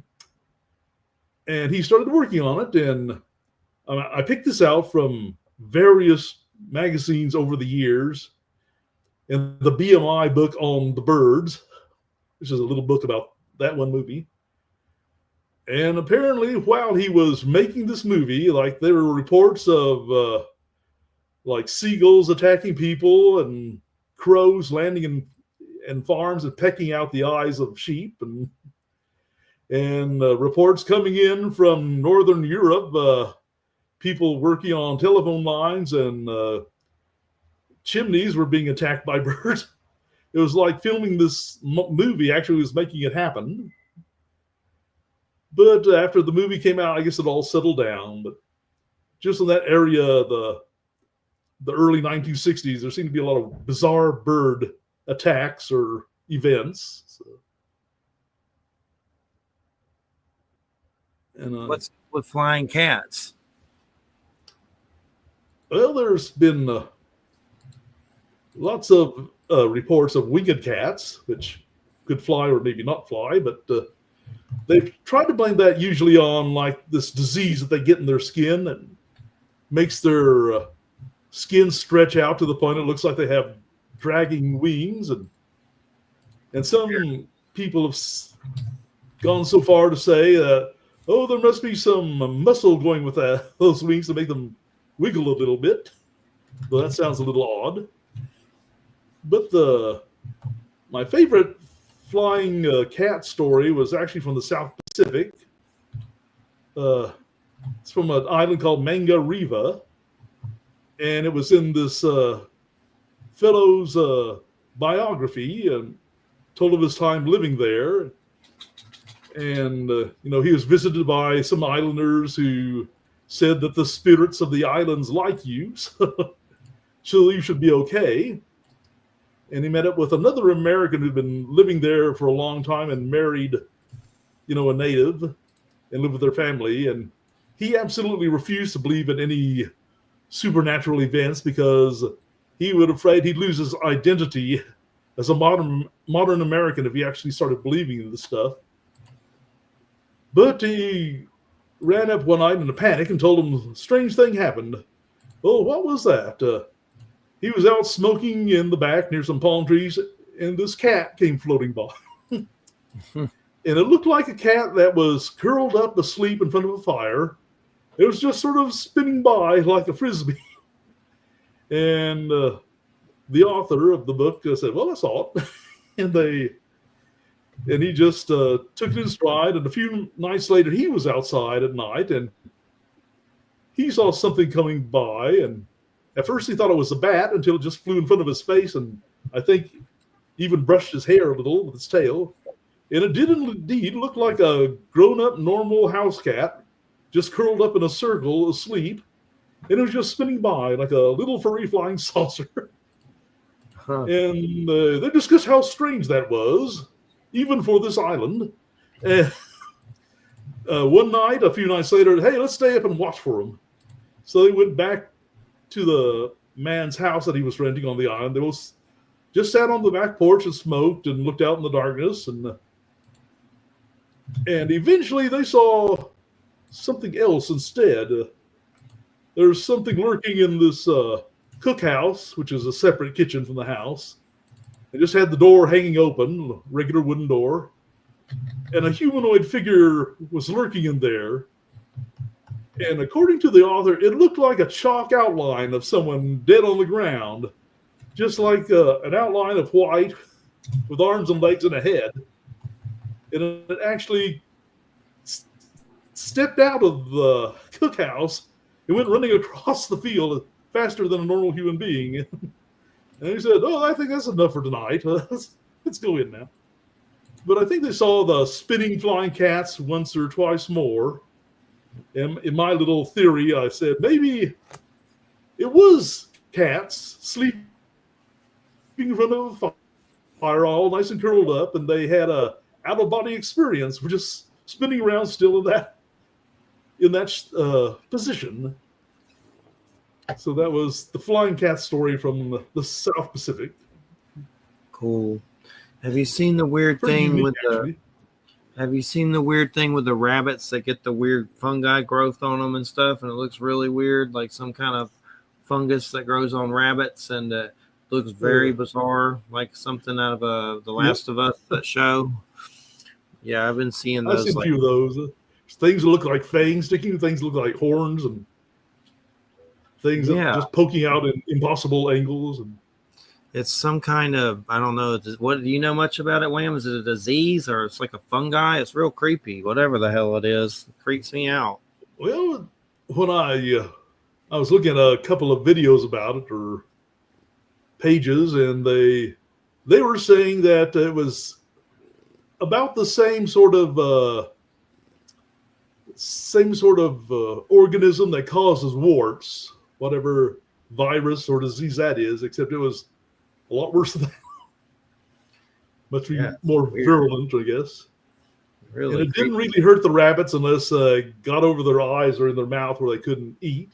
And he started working on it. And I picked this out from various magazines over the years. And the BMI book on the birds, which is a little book about that one movie. And apparently, while he was making this movie, like there were reports of like seagulls attacking people and crows landing in farms and pecking out the eyes of sheep, and reports coming in from Northern Europe, people working on telephone lines and chimneys were being attacked by birds. It was like filming this movie actually was making it happen. But after the movie came out, I guess it all settled down. But just in that area, the early 1960s, there seemed to be a lot of bizarre bird attacks or events. So. And what's with flying cats? Well, there's been lots of reports of winged cats, which could fly or maybe not fly, but they've tried to blame that usually on like this disease that they get in their skin that makes their skin stretch out to the point it looks like they have dragging wings, and some people have gone so far to say that, oh, there must be some muscle going with those wings to make them wiggle a little bit. Well, that sounds a little odd. But my favorite flying cat story was actually from the South Pacific. It's from an island called Manga Riva, and it was in this fellow's biography, and told of his time living there. And he was visited by some islanders who said that the spirits of the islands like you, so you should be okay. And he met up with another American who'd been living there for a long time and married, a native, and lived with their family. And he absolutely refused to believe in any supernatural events because he was afraid he'd lose his identity as a modern American if he actually started believing in this stuff. But he ran up one night in a panic and told him a strange thing happened. Oh, what was that? He was out smoking in the back near some palm trees, and this cat came floating by. And it looked like a cat that was curled up asleep in front of a fire. It was just sort of spinning by like a frisbee. And the author of the book said, well, that's odd. And he just took it in stride. And a few nights later, he was outside at night, and he saw something coming by. And at first, he thought it was a bat until it just flew in front of his face, and I think even brushed his hair a little with its tail. And it did indeed look like a grown-up, normal house cat, just curled up in a circle, asleep. And it was just spinning by like a little furry flying saucer. And they discussed how strange that was, even for this island. One night, a few nights later, hey, let's stay up and watch for him. So they went back to the man's house that he was renting on the island. They both just sat on the back porch and smoked and looked out in the darkness. And eventually they saw something else instead. There's something lurking in this cookhouse, which is a separate kitchen from the house. They just had the door hanging open, regular wooden door. And a humanoid figure was lurking in there. And according to the author, it looked like a chalk outline of someone dead on the ground, just like an outline of white with arms and legs and a head. And it actually stepped out of the cookhouse and went running across the field faster than a normal human being. And he said, oh, I think that's enough for tonight. Let's go in now. But I think they saw the spinning flying cats once or twice more. And in my little theory, I said, maybe it was cats sleeping in front of a fire all nice and curled up, and they had a out-of-body experience. We're just spinning around still in that position. So that was the flying cat story from the South Pacific. Cool. Have you seen the weird thing with the... Have you seen the weird thing with the rabbits that get the weird fungi growth on them and stuff, and it looks really weird, like some kind of fungus that grows on rabbits, and it looks very bizarre, like something out of The Last of Us, that show. Yeah, I've been seeing those. I've seen a few of those. Things that look like fangs sticking, things that look like horns, and things that just poking out in impossible angles. And it's some kind of, I don't know. What do you know much about it, Wham? Is it a disease or it's like a fungi? It's real creepy. Whatever the hell it is, it creeps me out. Well, when I was looking at a couple of videos about it or pages, and they were saying that it was about the same sort of organism that causes warts, whatever virus or disease that is, except it was a lot worse than that. Much more virulent, I guess. Really, and it didn't really hurt the rabbits unless got over their eyes or in their mouth where they couldn't eat.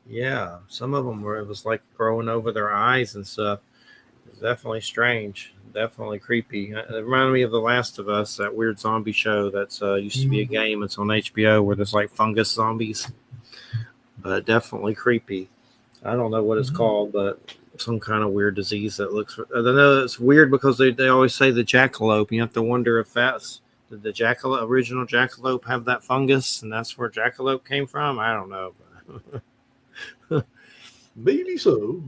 Yeah, some of them were. It was like growing over their eyes and stuff. It's definitely strange. Definitely creepy. It reminded me of The Last of Us, that weird zombie show that's used to be a game. It's on HBO where there's like fungus zombies, but definitely creepy. I don't know what it's called, but some kind of weird disease that looks. I know it's weird because they always say the jackalope. You have to wonder if that's did the jackalope original jackalope have that fungus, and that's where jackalope came from. I don't know. Maybe so.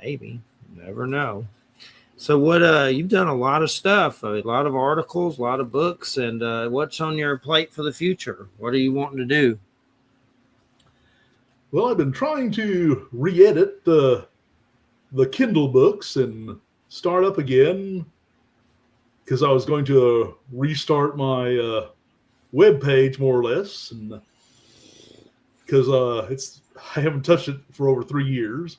Maybe, never know. So what? You've done a lot of stuff, a lot of articles, a lot of books, and what's on your plate for the future? What are you wanting to do? Well, I've been trying to re-edit the Kindle books and start up again because I was going to restart my web page more or less, and because I haven't touched it for over 3 years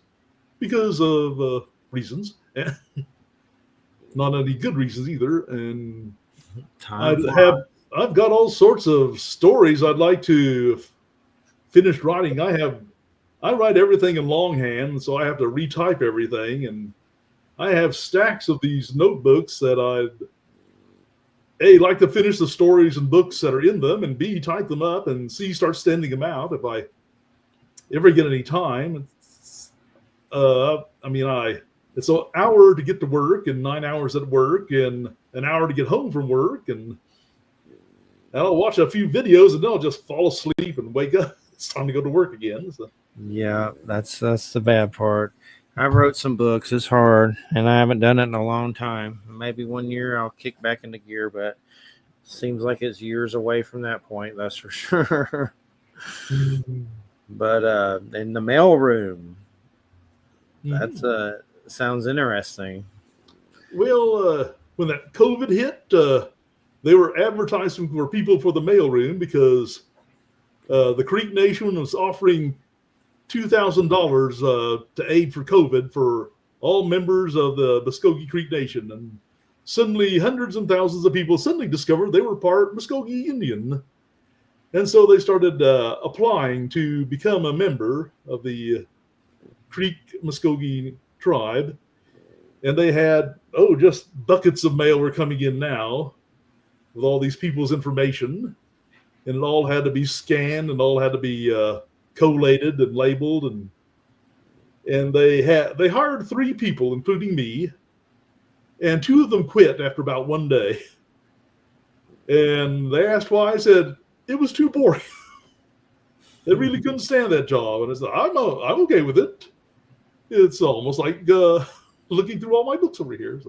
because of reasons, not any good reasons either. And I've got all sorts of stories I'd like to finish writing. I write everything in longhand, so I have to retype everything, and I have stacks of these notebooks that I'd A, like to finish the stories and books that are in them, and B, type them up, and C, start sending them out if I ever get any time. It's an hour to get to work and 9 hours at work and an hour to get home from work, and I'll watch a few videos and then I'll just fall asleep and wake up. It's time to go to work again. So. Yeah, that's the bad part. I wrote some books. It's hard, and I haven't done it in a long time. Maybe 1 year I'll kick back into gear, but it seems like it's years away from that point. That's for sure. But in the mailroom, that's sounds interesting. Well, when that COVID hit, they were advertising for people for the mailroom because the Creek Nation was offering $2,000 to aid for COVID for all members of the Muskogee Creek Nation. And suddenly hundreds and thousands of people suddenly discovered they were part Muskogee Indian. And so they started applying to become a member of the Creek Muskogee tribe. And they had, just buckets of mail were coming in now with all these people's information. And it all had to be scanned and all had to be collated and labeled, and they hired 3 people, including me, and 2 of them quit after about 1 day. And they asked why. I said it was too boring. They really couldn't stand that job, and I said I'm okay with it. It's almost like looking through all my books over here.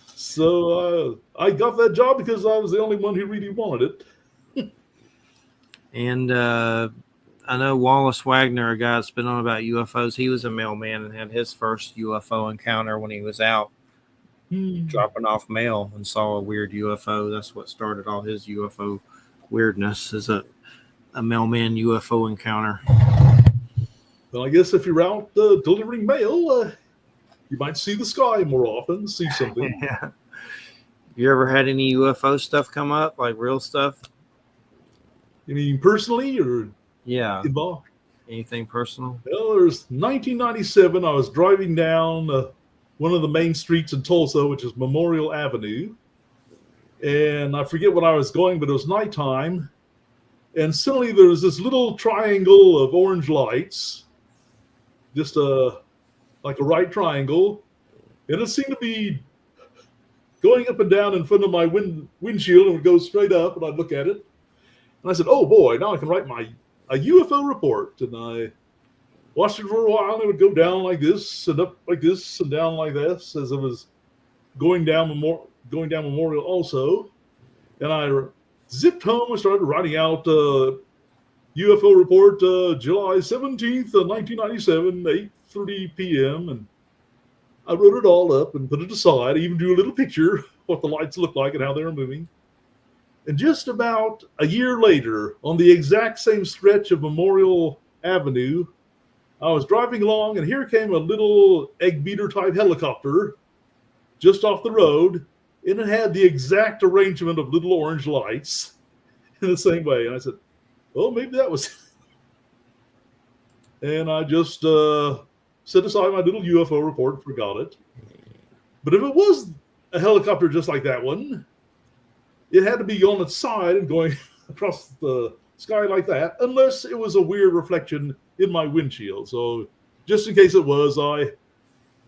So I got that job because I was the only one who really wanted it. And I know Wallace Wagner, a guy that's been on about UFOs. He was a mailman and had his first UFO encounter when he was out dropping off mail and saw a weird UFO. That's what started all his UFO weirdness, is a mailman UFO encounter. Well, I guess if you're out delivering mail, you might see the sky more often, see something. Yeah. You ever had any UFO stuff come up, like real stuff? You mean personally or involved? Anything personal? Well, there's 1997. I was driving down one of the main streets in Tulsa, which is Memorial Avenue. And I forget when I was going, but it was nighttime. And suddenly there was this little triangle of orange lights, just like a right triangle. And it seemed to be going up and down in front of my windshield, and would go straight up, and I'd look at it. And I said, oh boy, now I can write a UFO report. And I watched it for a while, and it would go down like this, and up like this, and down like this, as it was going down Memorial also. And I zipped home and started writing out UFO report July 17th, 1997, 8:30 p.m. And I wrote it all up and put it aside. I even drew a little picture what the lights looked like and how they were moving. And just about a year later, on the exact same stretch of Memorial Avenue, I was driving along, and here came a little egg beater type helicopter just off the road, and it had the exact arrangement of little orange lights in the same way. And I said, well, maybe that was and I just set aside my little UFO report and forgot it. But if it was a helicopter just like that one, it had to be on its side and going across the sky like that, unless it was a weird reflection in my windshield. So just in case it was, I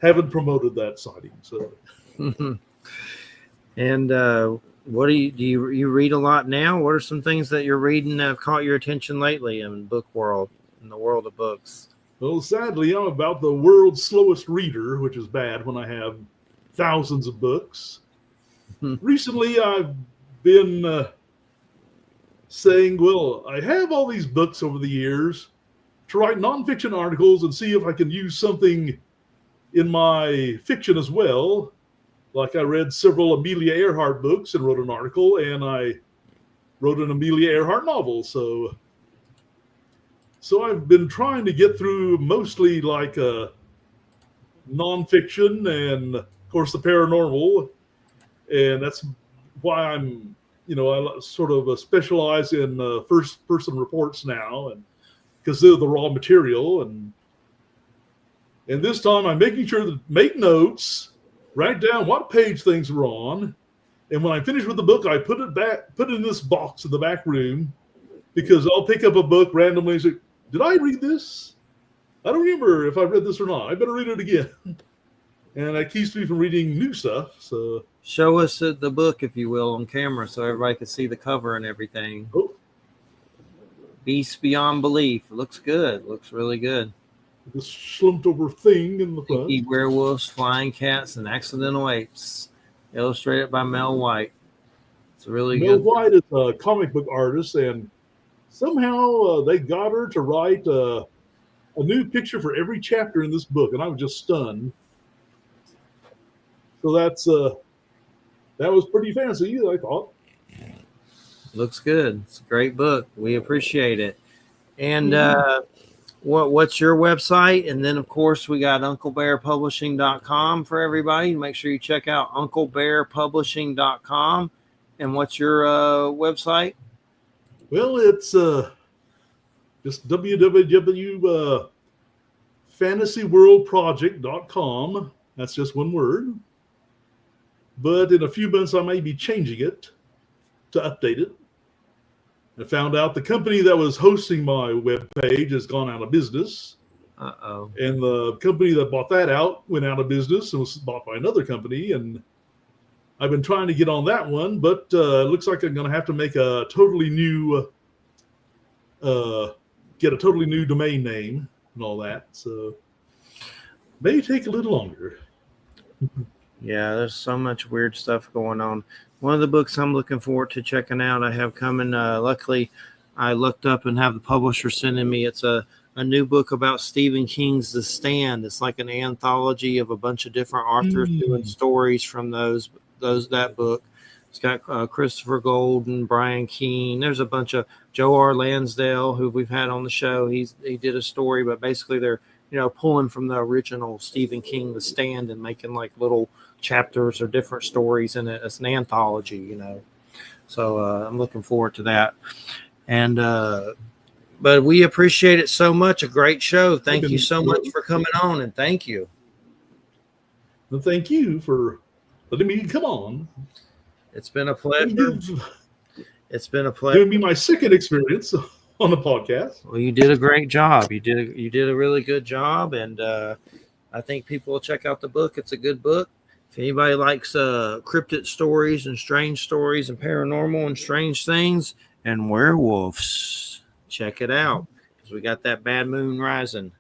haven't promoted that sighting. So. And what do you read a lot now? What are some things that you're reading that have caught your attention lately in book world, in the world of books? Well, sadly, I'm about the world's slowest reader, which is bad when I have thousands of books. Recently, I've been saying, well, I have all these books over the years to write nonfiction articles and see if I can use something in my fiction as well. Like I read several Amelia Earhart books and wrote an article, and I wrote an Amelia Earhart novel. So I've been trying to get through mostly like nonfiction and, of course, the paranormal. And that's why I'm, I sort of specialize in first-person reports now, and because they're the raw material. And this time I'm making sure to make notes, write down what page things are on, and when I finish with the book, I put it in this box in the back room, because I'll pick up a book randomly and say, did I read this? I don't remember if I read this or not. I better read it again. And that keeps me from reading new stuff. So show us the book, if you will, on camera so everybody can see the cover and everything. Oh. Beast Beyond Belief. It looks good. Looks really good. This slumped over thing in the front. Stinky Werewolves, Flying Cats, and Accidental Apes. Illustrated by Mel White. It's really good. Mel White is a comic book artist, and somehow they got her to write a new picture for every chapter in this book, and I was just stunned. So that was pretty fancy, I thought. Looks good. It's a great book. We appreciate it. And what's your website? And then, of course, we got UncleBearPublishing.com for everybody. Make sure you check out UncleBearPublishing.com. And what's your website? Well, it's just www.fantasyworldproject.com. That's just one word. But in a few months, I may be changing it to update it. I found out the company that was hosting my webpage has gone out of business. Uh-oh. And the company that bought that out went out of business and was bought by another company. And I've been trying to get on that one, but it looks like I'm going to have to make a totally new, get a totally new domain name and all that. So may take a little longer. Yeah, there's so much weird stuff going on. One of the books I'm looking forward to checking out, I have coming. Luckily, I looked up and have the publisher sending me. It's a new book about Stephen King's The Stand. It's like an anthology of a bunch of different authors doing stories from that book. It's got Christopher Golden, Brian Keene. There's a bunch of Joe R. Lansdale, who we've had on the show. He did a story, but basically they're pulling from the original Stephen King The Stand and making like little chapters or different stories in it. It's an anthology, So I'm looking forward to that. And but we appreciate it so much. A great show. Thank you so much for coming on, and thank you. Well, thank you for letting me come on. It's been a pleasure. It's been a pleasure. Giving me my second experience on the podcast. Well, you did a great job. You did a really good job, and I think people will check out the book. It's a good book. If anybody likes cryptid stories and strange stories and paranormal and strange things and werewolves, check it out, because we got that bad moon rising.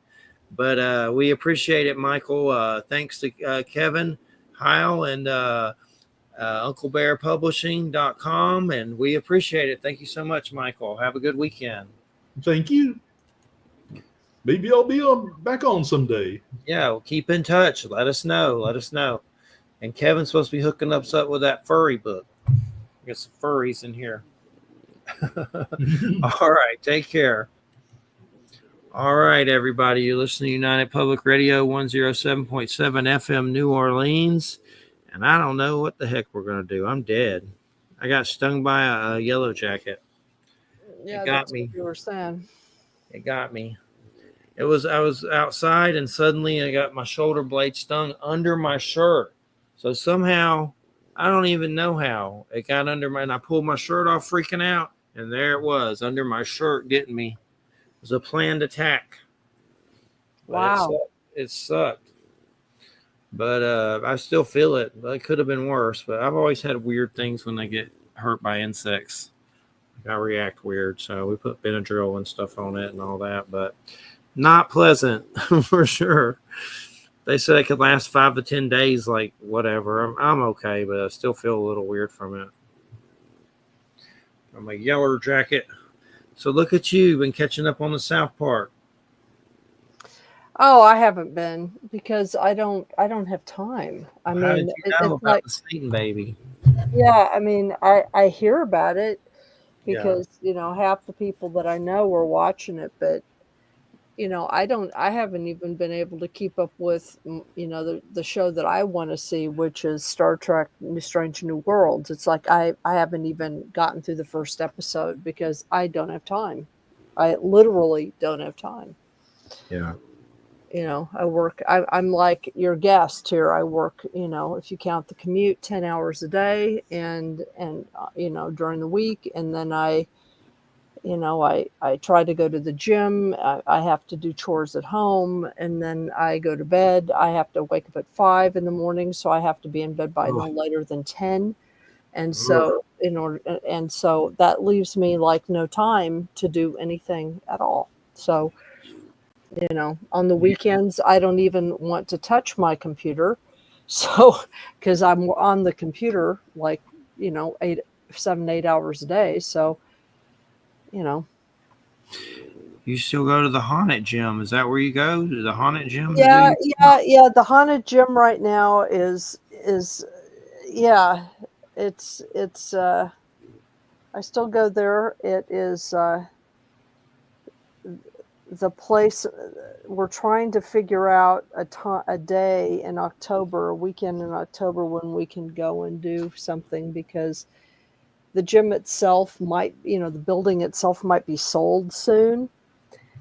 But we appreciate it, Michael. Thanks to Kevin Heil and UncleBearPublishing.com, and we appreciate it. Thank you so much, Michael. Have a good weekend. Thank you. Maybe I'll be back on someday. Yeah, well, keep in touch. Let us know. And Kevin's supposed to be hooking us up with that furry book. Got some furries in here. All right, take care. All right, everybody. You're listening to United Public Radio 107.7 FM New Orleans. And I don't know what the heck we're going to do. I'm dead. I got stung by a yellow jacket. Yeah, it got that's me. what you were saying. It got me. I was outside and suddenly I got my shoulder blade stung under my shirt. So somehow, I don't even know how it got under my, and I pulled my shirt off freaking out. And there it was under my shirt getting me. It was a planned attack. But Wow. it sucked. But I still feel it. But it could have been worse. But I've always had weird things when they get hurt by insects. I react weird. So we put Benadryl and stuff on it and all that. But not pleasant for sure. They said it could last 5 to 10 days, like whatever. I'm okay, but I still feel a little weird from it. From a yeller jacket. So look at you, been catching up on the South Park. Oh, I haven't been because I don't have time. I How did mean, you know it's about like, the Satan baby? yeah, I mean, I hear about it Yeah. because, half the people that I know are watching it, but I haven't even been able to keep up with, the show that I want to see, which is Star Trek Strange New Worlds. It's like I haven't even gotten through the first episode because I don't have time. I literally don't have time. Yeah. I work, I'm like your guest here. I work, if you count the commute, 10 hours a day and during the week. And then I try to go to the gym. I have to do chores at home, and then I go to bed. I have to wake up at 5 in the morning, so I have to be in bed by no Ugh. later than 10. And Ugh. so so that leaves me like no time to do anything at all. So, on the weekends, I don't even want to touch my computer. So, because I'm on the computer like, 7, 8 hours a day. So, you know, You still go to the haunted gym? Is that where you go to the haunted gym to do yeah, your? yeah. The haunted gym right now is yeah, it's I still go there. It is the place we're trying to figure out a day in October, a weekend in October when we can go and do something because the gym itself might, the building itself might be sold soon.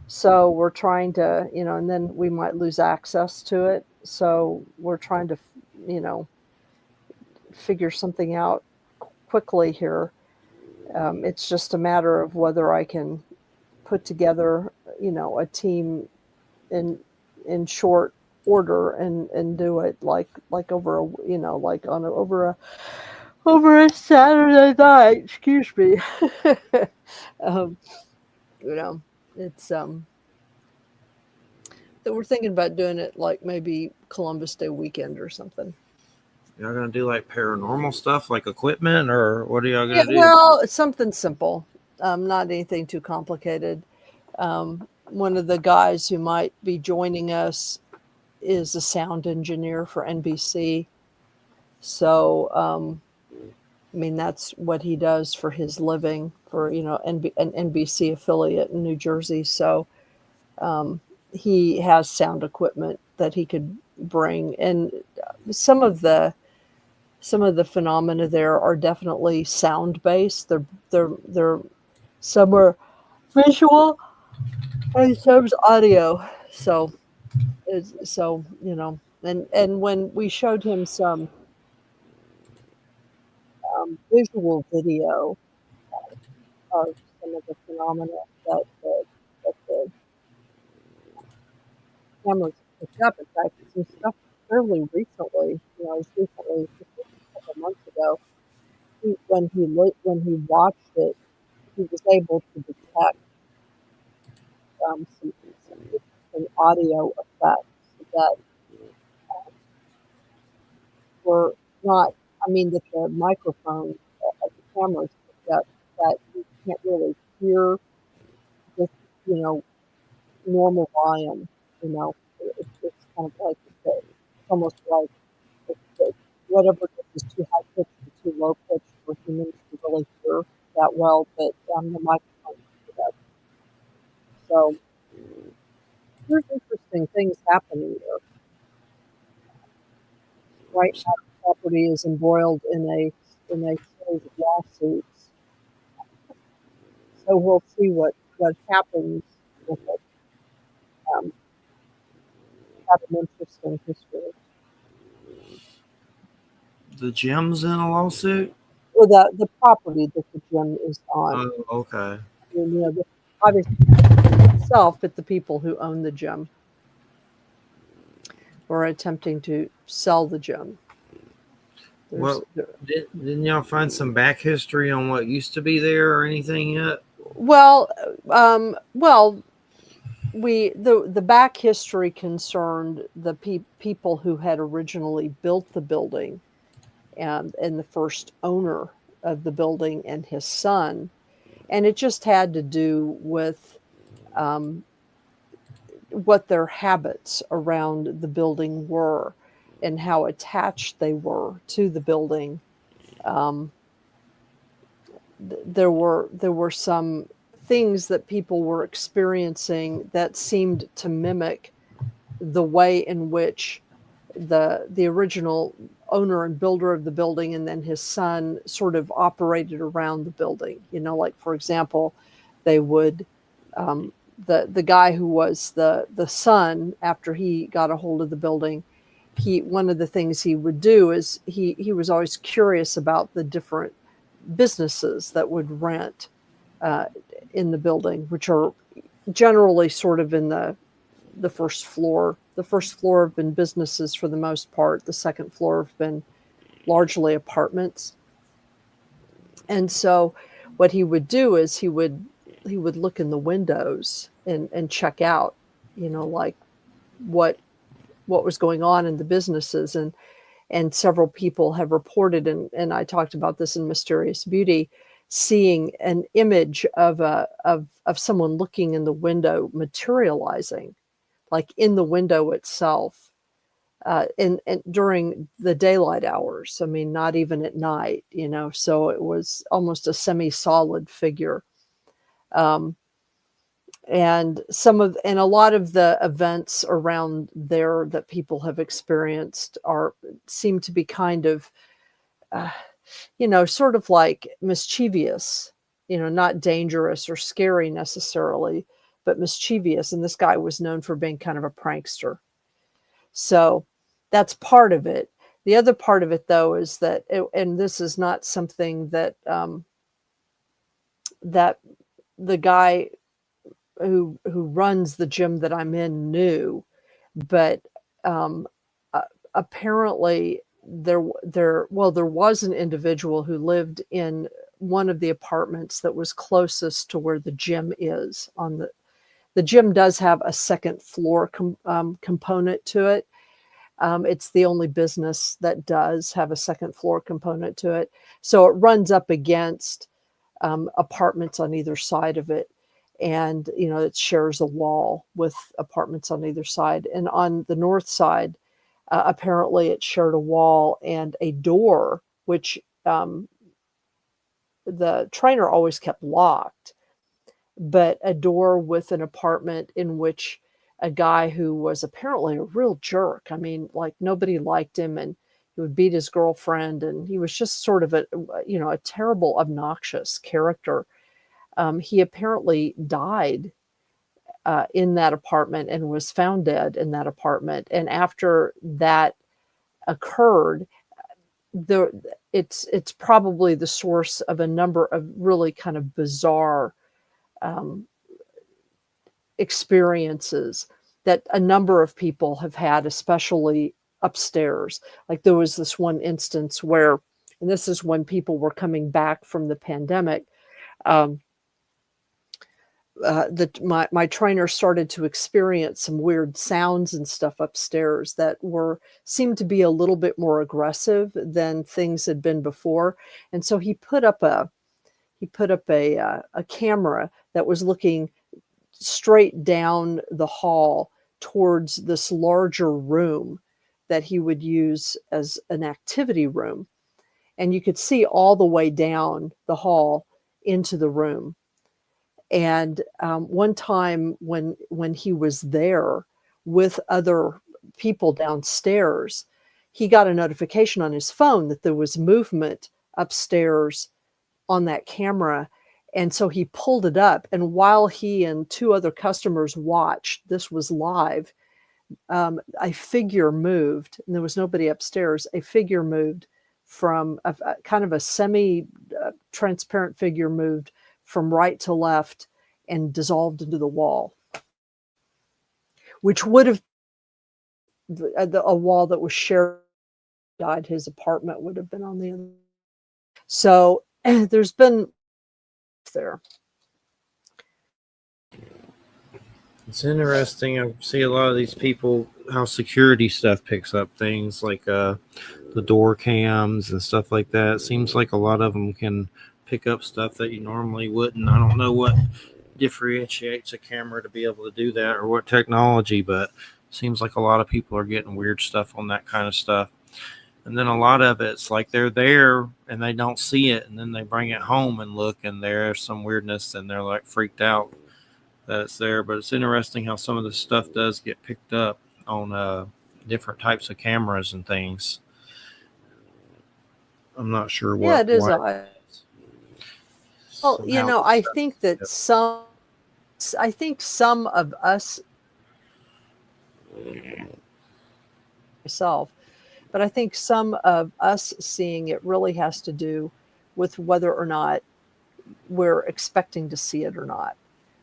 So we're trying to, and then we might lose access to it. So we're trying to, you know, figure something out quickly here. It's just a matter of whether I can put together, a team in short order and do it like over a, like on a, over a Saturday night. Excuse me. um, you know, it's that we're thinking about doing it like maybe Columbus Day weekend or something. Y'all gonna do like paranormal stuff, like equipment, or what are y'all Yeah, gonna do? well, it's something simple, not anything too complicated. One of the guys who might be joining us is a sound engineer for NBC. So, I mean, that's what he does for his living for, an NBC affiliate in New Jersey. So, he has sound equipment that he could bring. And some of the phenomena there are definitely sound based. They're some are visual and some's audio. So and when we showed him some visual video of some of the phenomena that the cameras picked up. In fact, some stuff fairly recently, as recently just a couple months ago. When he watched it, he was able to detect some interesting audio effects that were not. I mean, that the microphone of the cameras picked up that you can't really hear this, normal volume. It's kind of like it's almost like it's whatever is too high pitched or too low pitched for humans to really hear that well, but the microphone picked it up. So there's interesting things happening there. Right now, the property is embroiled in a series of lawsuits. So we'll see what happens with it. um, have an interesting history. The gym's in a lawsuit. Or the property that the gym is on. Oh, okay. I mean, obviously not itself, but the people who own the gym were attempting to sell the gym. Well, didn't y'all find some back history on what used to be there or anything yet? Well, the back history concerned the people who had originally built the building, and the first owner of the building and his son, and it just had to do with what their habits around the building were and how attached they were to the building. There were some things that people were experiencing that seemed to mimic the way in which the original owner and builder of the building and then his son sort of operated around the building. Like, for example, they would the guy who was the son, after he got a hold of the building, one of the things he would do is he was always curious about the different businesses that would rent in the building, which are generally sort of in the first floor. The first floor have been businesses for the most part. The second floor have been largely apartments. And so what he would do is he would look in the windows and check out, like what was going on in the businesses. And several people have reported, and I talked about this in Mysterious Beauty, seeing an image of someone looking in the window materializing, like in the window itself, and during the daylight hours. I mean, not even at night, so it was almost a semi-solid figure. And a lot of the events around there that people have experienced seem to be kind of, sort of like mischievous, not dangerous or scary necessarily, but mischievous. And this guy was known for being kind of a prankster. So that's part of it. The other part of it, though, is that, and this is not something that that the guy who runs the gym that I'm in knew, but apparently there was an individual who lived in one of the apartments that was closest to where the gym is. The gym does have a second floor component to it. It's the only business that does have a second floor component to it. So it runs up against apartments on either side of it. And, it shares a wall with apartments on either side. And on the north side, apparently it shared a wall and a door, which the trainer always kept locked, but a door with an apartment in which a guy who was apparently a real jerk. I mean, like, nobody liked him, and he would beat his girlfriend, and he was just sort of a terrible, obnoxious character. He apparently died in that apartment and was found dead in that apartment. And after that occurred, it's probably the source of a number of really kind of bizarre experiences that a number of people have had, especially upstairs. Like, there was this one instance where, and this is when people were coming back from the pandemic, my trainer started to experience some weird sounds and stuff upstairs that seemed to be a little bit more aggressive than things had been before. And so he put up a camera that was looking straight down the hall towards this larger room that he would use as an activity room. And you could see all the way down the hall into the room. And one time when he was there with other people downstairs, he got a notification on his phone that there was movement upstairs on that camera. And so he pulled it up, and while he and two other customers watched, this was live, a figure moved, and there was nobody upstairs. A figure moved from a kind of a semi-transparent figure moved from right to left and dissolved into the wall, which would have a wall that was shared. Died, his apartment would have been on the other. So there's been there. It's interesting. I see a lot of these people, how security stuff picks up things like the door cams and stuff like that. It seems like a lot of them can pick up stuff that you normally wouldn't. I don't know what differentiates a camera to be able to do that or what technology, but it seems like a lot of people are getting weird stuff on that kind of stuff. And then a lot of it's like they're there and they don't see it, and then they bring it home and look, and there's some weirdness, and they're like freaked out that it's there. But it's interesting how some of the stuff does get picked up on different types of cameras and things. I'm not sure what. Yeah, it is odd. Well, you know, I think that some of us, myself, but I think some of us seeing it really has to do with whether or not we're expecting to see it or not.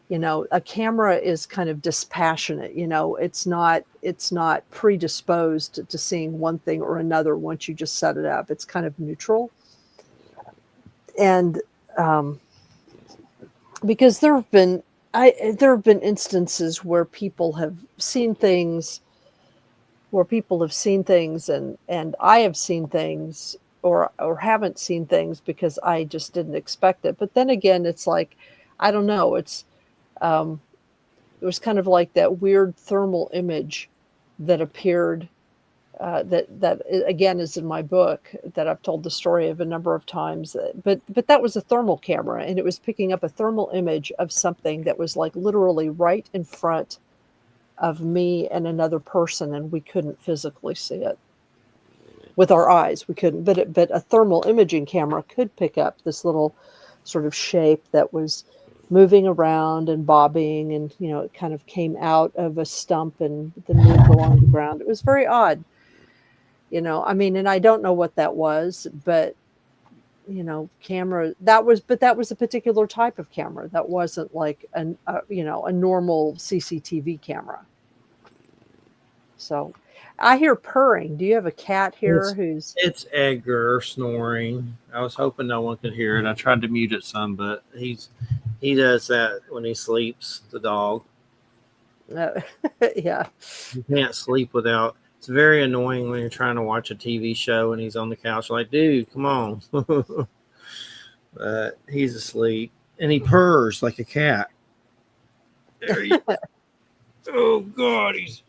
You know, a camera is kind of dispassionate. You know, it's not predisposed to seeing one thing or another once you just set it up. It's kind of neutral. And because there have been instances where people have seen things. And I have seen things or haven't seen things because I just didn't expect it. But then again, it's like, I don't know. It was kind of like that weird thermal image that appeared that again is in my book that I've told the story of a number of times. But that was a thermal camera, and it was picking up a thermal image of something that was like literally right in front of me and another person, and we couldn't physically see it with our eyes. We couldn't, but a thermal imaging camera could pick up this little sort of shape that was moving around and bobbing, and you know, it kind of came out of a stump and then moved along the ground. It was very odd, you know. I mean, and I don't know what that was, but you know, camera that was a particular type of camera. That wasn't like a normal CCTV camera. So I hear purring. Do you have a cat here? It's Edgar snoring. I was hoping no one could hear it. I tried to mute it some, but he does that when he sleeps, the dog. Yeah. You can't sleep without. It's very annoying when you're trying to watch a TV show and he's on the couch like, dude, come on. But he's asleep and he purrs like a cat. There he is. Oh, God, he's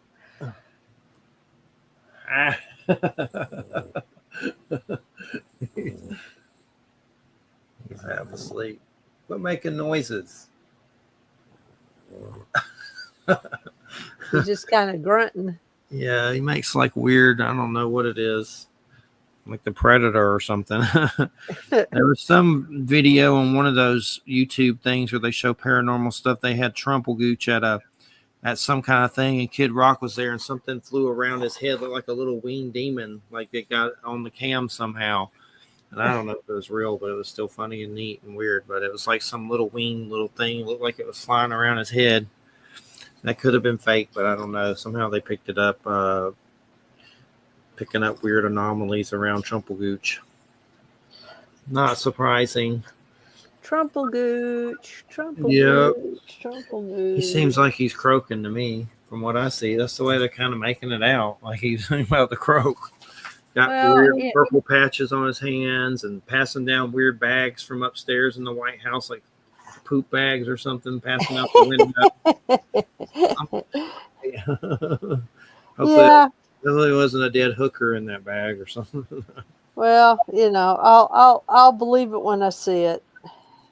he's half asleep. Quit making noises. He's just kind of grunting. Yeah, he makes like weird, I don't know what it is, like the Predator or something. There was some video on one of those YouTube things where they show paranormal stuff. They had Trumpelgooch at some kind of thing, and Kid Rock was there, and something flew around his head, looked like a little winged demon, like it got on the cam somehow. And I don't know if it was real, but it was still funny and neat and weird. But it was like some little winged little thing, looked like it was flying around his head. That could have been fake, but I don't know. Somehow they picked it up, picking up weird anomalies around Trumpelgooch. Not surprising. Trumpelgooch. Yep. Trumpelgooch. He seems like he's croaking to me from what I see. That's the way they're kind of making it out, like he's about to croak. Got weird purple patches on his hands and passing down weird bags from upstairs in the White House, like poop bags or something, passing out the window. Hopefully it wasn't a dead hooker in that bag or something. Well, you know, I'll believe it when I see it.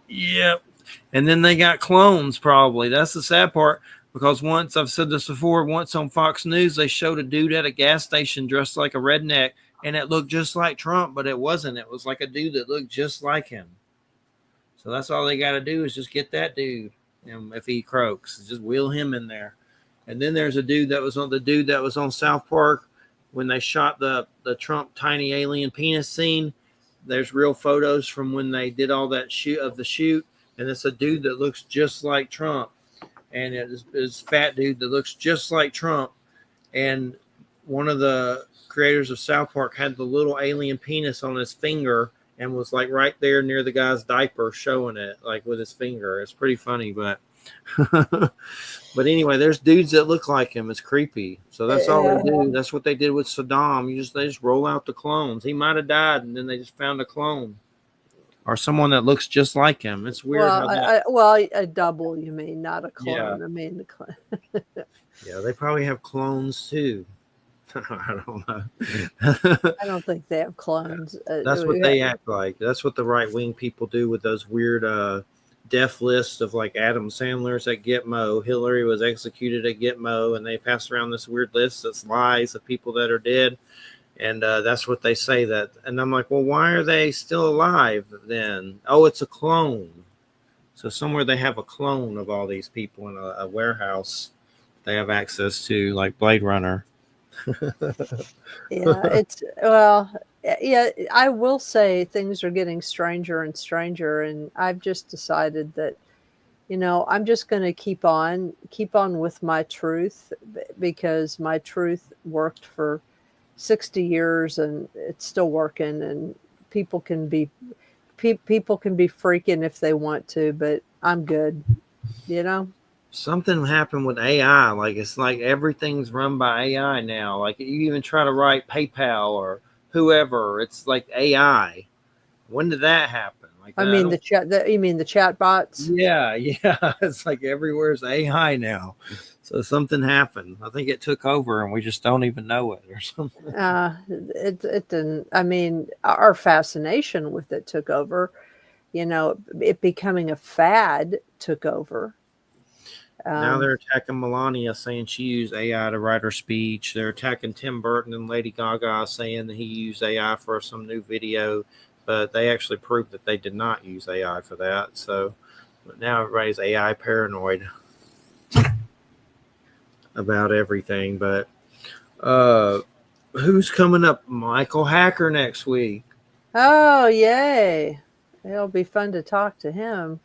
Yep. And then they got clones, probably. That's the sad part, because once, I've said this before, once on Fox News, they showed a dude at a gas station dressed like a redneck, and it looked just like Trump, but it wasn't. It was like a dude that looked just like him. So that's all they got to do is just get that dude. And if he croaks, just wheel him in there. And then there's a dude that was on South Park when they shot the Trump tiny alien penis scene. There's real photos from when they did all that shoot, and it's a dude that looks just like Trump, and it's fat dude that looks just like Trump. And one of the creators of South Park had the little alien penis on his finger and was like right there near the guy's diaper showing it like with his finger. It's pretty funny, but but anyway, there's dudes that look like him. It's creepy. So that's all they do. That's what they did with Saddam. They just roll out the clones. He might have died, and then they just found a clone or someone that looks just like him. It's weird. Well, a double, you mean, not a clone. Yeah. I mean, the clone. Yeah, they probably have clones too. I don't know. I don't think they have clones. That's what they act like. That's what the right wing people do with those weird death lists of like Adam Sandler's at Gitmo. Hillary was executed at Gitmo, and they pass around this weird list that's lies of people that are dead. And that's what they say that. And I'm like, well, why are they still alive then? Oh, it's a clone. So somewhere they have a clone of all these people in a warehouse they have access to, like Blade Runner. Yeah, I will say things are getting stranger and stranger, and I've just decided that, I'm just going to keep on with my truth, because my truth worked for 60 years and it's still working, and people can be freaking if they want to, but I'm good, Something happened with AI. Like, it's like everything's run by AI now. Like, you even try to write PayPal or whoever, it's like AI. When did that happen? Like, you mean the chat bots? Yeah. It's like everywhere's AI now. So something happened. I think it took over and we just don't even know it or something. It didn't. I mean, our fascination with it took over. It becoming a fad took over. Now they're attacking Melania, saying she used AI to write her speech. They're attacking Tim Burton and Lady Gaga, saying that he used AI for some new video, but they actually proved that they did not use AI for that. So, but now everybody's AI paranoid about everything. But who's coming up? Michael Hacker next week. Oh, yay! It'll be fun to talk to him.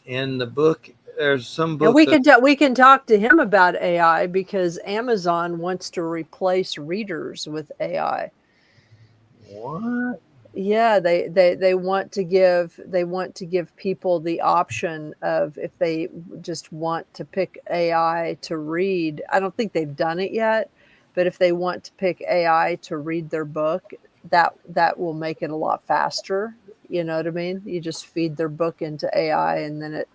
In the book, there's some book. And we can talk to him about AI, because Amazon wants to replace readers with AI. What? Yeah, they want to give people the option of, if they just want to pick AI to read. I don't think they've done it yet, but if they want to pick AI to read their book, that will make it a lot faster. You know what I mean? You just feed their book into AI, and then it,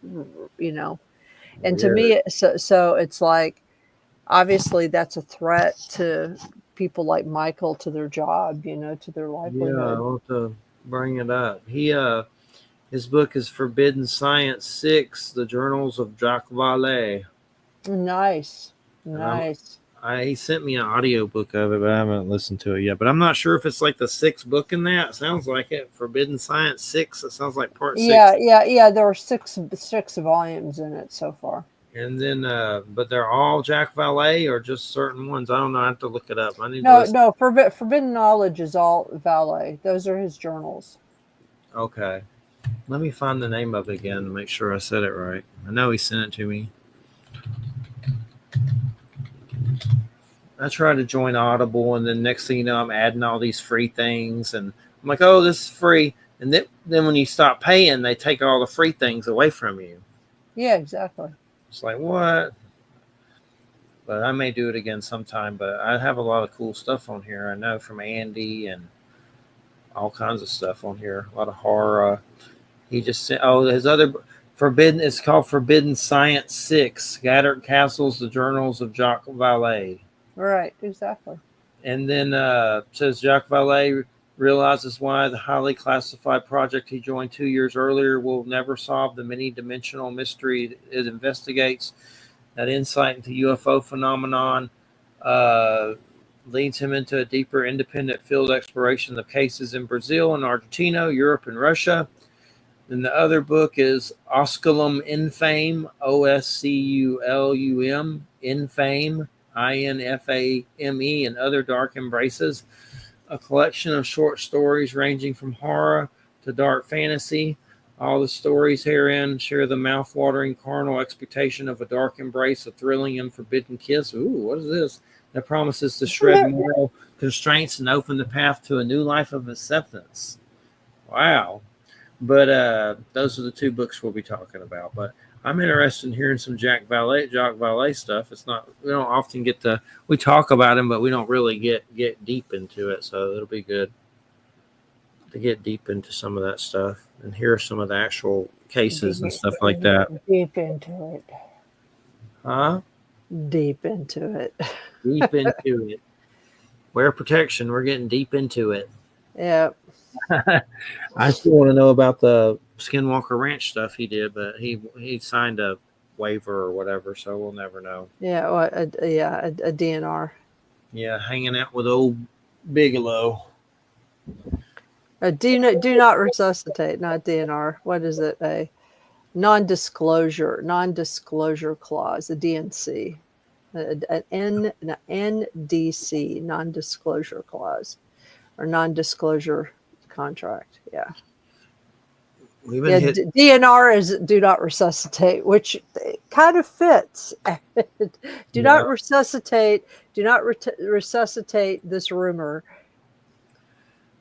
and to me, so it's like, obviously that's a threat to people like Michael, to their job, to their livelihood. Yeah, I want to bring it up. His book is Forbidden Science 6, The Journals of Jacques Vallée. Nice. He sent me an audio book of it, but I haven't listened to it yet. But I'm not sure if it's like the 6th book in that. It sounds like it. Forbidden Science 6. It sounds like part 6. Yeah. There are six volumes in it so far. And then, but they're all Jacques Vallée or just certain ones? I don't know. I have to look it up. No. Forbidden Knowledge is all Vallée. Those are his journals. Okay. Let me find the name of it again to make sure I said it right. I know he sent it to me. I try to join Audible, and then next thing you know, I'm adding all these free things, and I'm like, oh, this is free. And then when you stop paying, they take all the free things away from you. Yeah, exactly. It's like, what? But I may do it again sometime. But I have a lot of cool stuff on here. I know, from Andy and all kinds of stuff on here. A lot of horror. He just sent, his other Forbidden. It's called Forbidden Science 6, Scattered Castles, The Journals of Jacques Vallée. Right, exactly. And then says Jacques Vallée realizes why the highly classified project he joined 2 years earlier will never solve the many-dimensional mystery it investigates. That insight into UFO phenomenon leads him into a deeper independent field exploration of cases in Brazil and Argentina, Europe, and Russia. And the other book is Osculum Infame, Osculum Infame, Infame, and Other Dark Embraces, a collection of short stories ranging from horror to dark fantasy. All the stories herein share the mouth-watering carnal expectation of a dark embrace, a thrilling and forbidden kiss. Ooh, what is this? That promises to shred moral constraints and open the path to a new life of acceptance. Wow. But those are the two books we'll be talking about. But I'm interested in hearing some Jacques Vallée stuff. It's not, we don't often get to, we talk about him, but we don't really get deep into it. So it'll be good to get deep into some of that stuff and hear some of the actual cases and stuff like that. Deep into it. Huh? Deep into it. Deep into it. Wear protection. We're getting deep into it. Yeah. I still want to know about the Skinwalker Ranch stuff he did, but he signed a waiver or whatever, so we'll never know. Yeah. Well, a DNR. Yeah, hanging out with old Bigelow. Do not resuscitate, not DNR. What is it? A non-disclosure clause, a DNC, an NDC, non-disclosure clause, or non-disclosure contract. Yeah. We've been DNR is do not resuscitate, which kind of fits. Do not resuscitate. Do not resuscitate this rumor.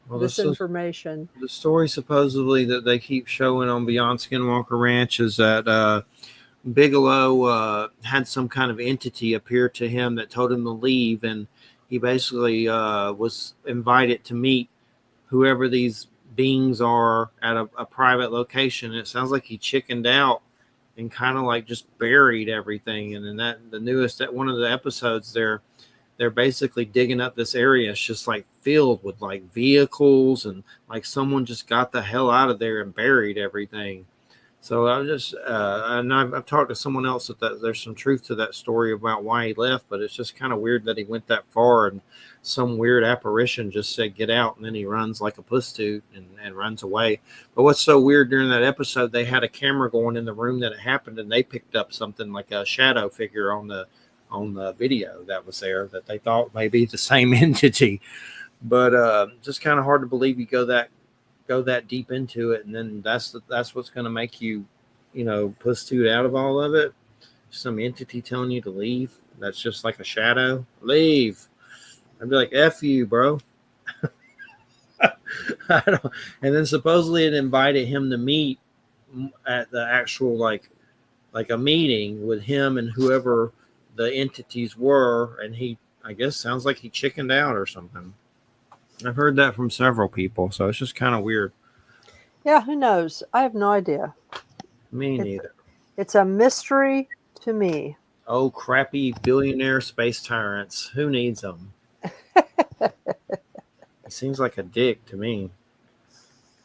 Well, this information. The story supposedly that they keep showing on Beyond Skinwalker Ranch is that Bigelow had some kind of entity appear to him that told him to leave, and he basically was invited to meet whoever these beings are at a private location. And it sounds like he chickened out and kind of like just buried everything. And then that one of the episodes they're basically digging up this area. It's just like filled with like vehicles and like someone just got the hell out of there and buried everything. So I just, and I've talked to someone else that there's some truth to that story about why he left, but it's just kind of weird that he went that far and some weird apparition just said, get out. And then he runs like a puss toot and runs away. But what's so weird during that episode, they had a camera going in the room that it happened and they picked up something like a shadow figure on the video that was there that they thought may be the same entity. But just kind of hard to believe you go that deep into it, and then that's what's going to make you, puss toot out of all of it. Some entity telling you to leave. That's just like a shadow. Leave. I'd be like, F you, bro. And then supposedly it invited him to meet at the actual like a meeting with him and whoever the entities were, and he, I guess, sounds like he chickened out or something. I've heard that from several people, so it's just kind of weird. Yeah, who knows? I have no idea. Me neither. It's a mystery to me. Oh, crappy billionaire space tyrants. Who needs them? He seems like a dick to me.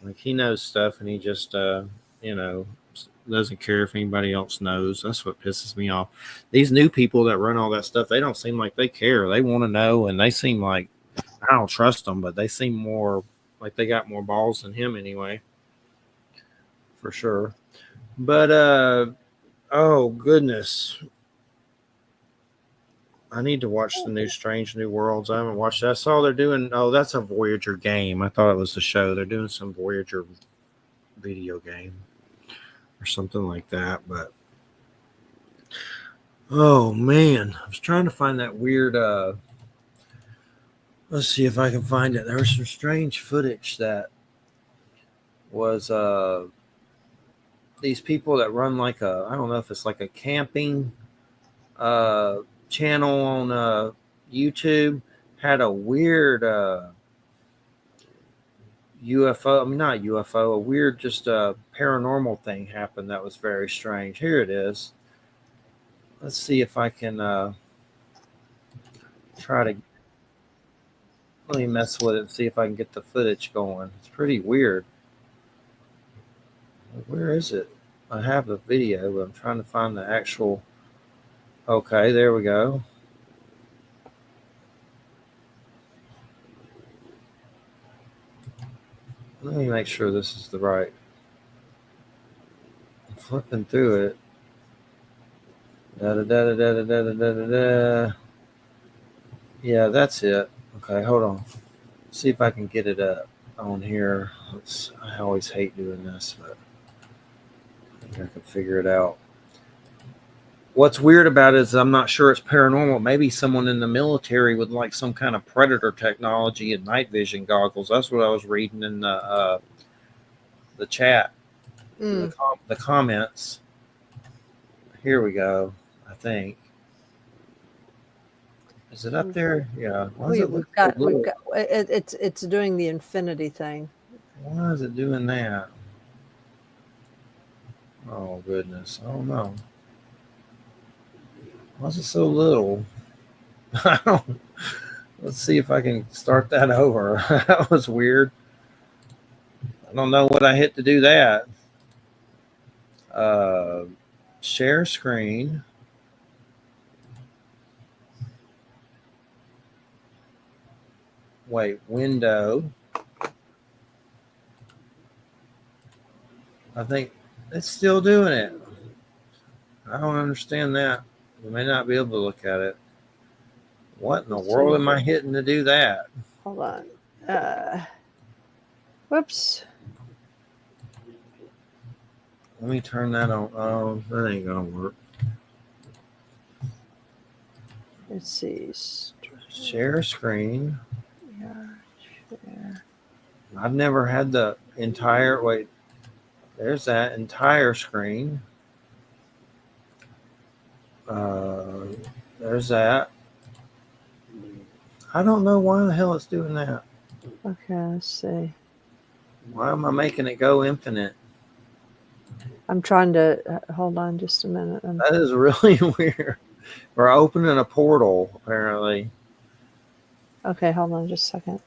Like he knows stuff and he just, doesn't care if anybody else knows. That's what pisses me off. These new people that run all that stuff, they don't seem like they care. They want to know, and they seem like, I don't trust them, but they seem more like they got more balls than him anyway. For sure. But, oh, goodness. I need to watch the new Strange New Worlds. I haven't watched that. I saw they're doing, that's a Voyager game. I thought it was a show. They're doing some Voyager video game or something like that. But, oh, man. I was trying to find that weird, let's see if I can find it. There was some strange footage that was these people that run like I don't know if it's like a camping channel on YouTube had a weird UFO. I mean, not UFO, a weird just paranormal thing happened that was very strange. Here it is. Let's see if I can try to. Let me mess with it and see if I can get the footage going. It's pretty weird. Where is it? I have the video, but I'm trying to find the actual. Okay, there we go. Let me make sure this is the right. flipping through it. Da, da, da, da, da, da, da, da, da, da. Yeah, that's it. Okay, hold on. See if I can get it up on here. I always hate doing this, but I think I can figure it out. What's weird about it is I'm not sure it's paranormal. Maybe someone in the military with like some kind of predator technology and night vision goggles. That's what I was reading in the chat, the comments. Here we go. I think. Is it up there? Yeah. We've got it's doing the infinity thing. Why is it doing that? Oh goodness. I don't know. Why is it so little? Let's see if I can start that over. That was weird. I don't know what I hit to do that. Share screen. Wait, window. I think it's still doing it. I don't understand that. We may not be able to look at it. What in the world am I hitting to do that? Hold on. Whoops. Let me turn that on. Oh, that ain't gonna work. Let's see. Share screen. Yeah, share. I've never had the entire. Wait, there's that entire screen. There's that. I don't know why the hell it's doing that. Okay, let's see. Why am I making it go infinite? I'm trying to hold on just a minute. That is really weird. We're opening a portal, apparently. Okay, hold on just a second.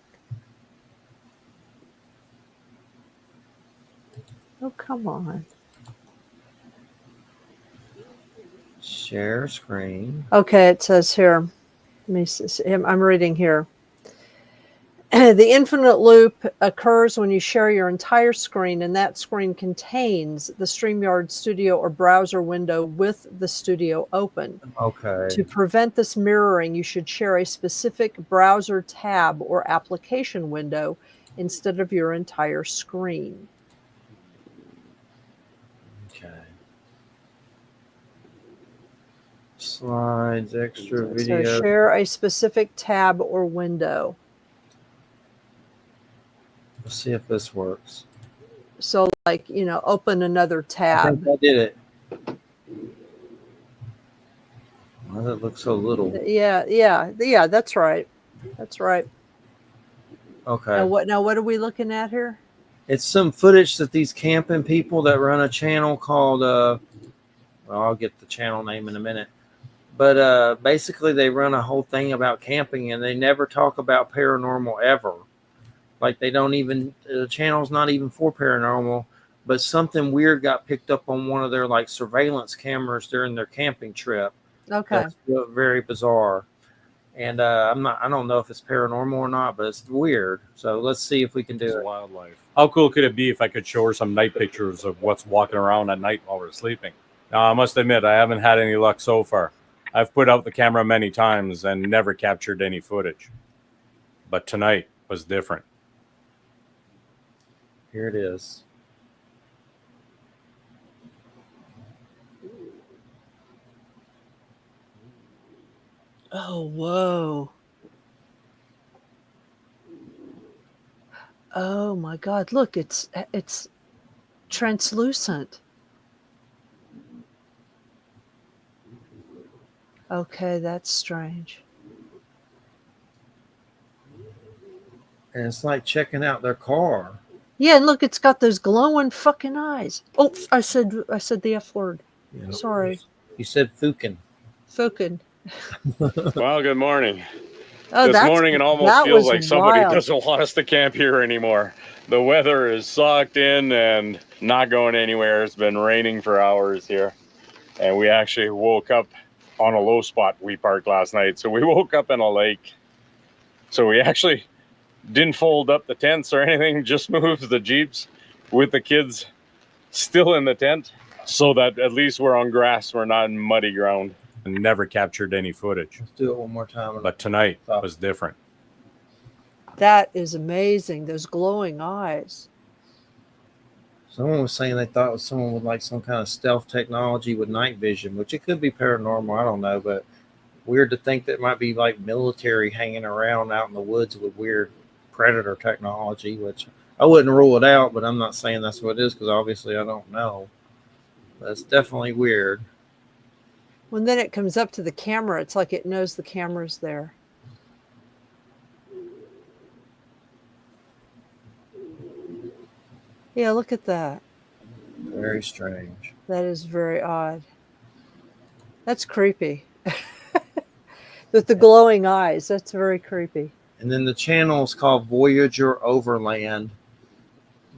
Oh, come on. Share screen. Okay, it says here. Let me see. I'm reading here. The infinite loop occurs when you share your entire screen, and that screen contains the StreamYard Studio or browser window with the studio open. Okay. To prevent this mirroring, you should share a specific browser tab or application window instead of your entire screen. Okay. Slides, extra video. So share a specific tab or window. Let's see if this works. So, like, open another tab. I think I did it. Why does it look so little? Yeah. That's right. That's right. Okay. Now what are we looking at here? It's some footage that these camping people that run a channel called. Well, I'll get the channel name in a minute. But basically, they run a whole thing about camping, and they never talk about paranormal ever. Like they don't even, the channel's not even for paranormal, but something weird got picked up on one of their like surveillance cameras during their camping trip. Okay. That's very bizarre. And I don't know if it's paranormal or not, but it's weird. So let's see if we can do it. Wildlife. How cool could it be if I could show her some night pictures of what's walking around at night while we're sleeping? Now, I must admit, I haven't had any luck so far. I've put out the camera many times and never captured any footage. But tonight was different. Here it is. Oh, whoa. Oh my God. Look, it's translucent. Okay, that's strange. And it's like checking out their car. Yeah, and look, it's got those glowing fucking eyes. Oh, I said the F word. Yeah. Sorry. You said Fukin. Fucking. Well, good morning. Oh, This morning it almost feels like somebody wild. doesn't want us to camp here anymore. The weather is socked in and not going anywhere. It's been raining for hours here. And we actually woke up on a low spot we parked last night. So we woke up in a lake. So we actually didn't fold up the tents or anything, just moved the Jeeps with the kids still in the tent. so that at least we're on grass, we're not in muddy ground. And never captured any footage. Let's do it one more time. But tonight was different. That is amazing. Those glowing eyes. Someone was saying they thought it was someone with like some kind of stealth technology with night vision, which it could be paranormal. I don't know, but weird to think that it might be like military hanging around out in the woods with weird predator technology, which I wouldn't rule it out, but I'm not saying that's what it is because obviously I don't know. But it's definitely weird. When then it comes up to the camera, it's like it knows the camera's there. Yeah, look at that. Very strange. That is very odd. That's creepy. With the glowing eyes, that's very creepy. And then the channel is called Voyager Overland.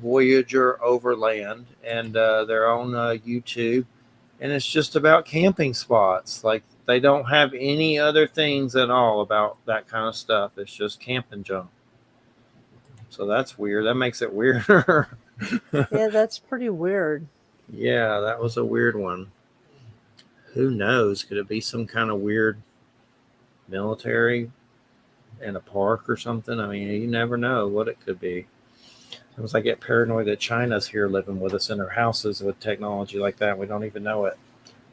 Voyager Overland. And they're on YouTube. And it's just about camping spots. Like, they don't have any other things at all about that kind of stuff. It's just camping junk. So that's weird. That makes it weirder. Yeah, that's pretty weird. Yeah, that was a weird one. Who knows? Could it be some kind of weird military in a park or something? I mean, you never know what it could be. Sometimes I get paranoid that China's here living with us in our houses with technology like that. We don't even know it.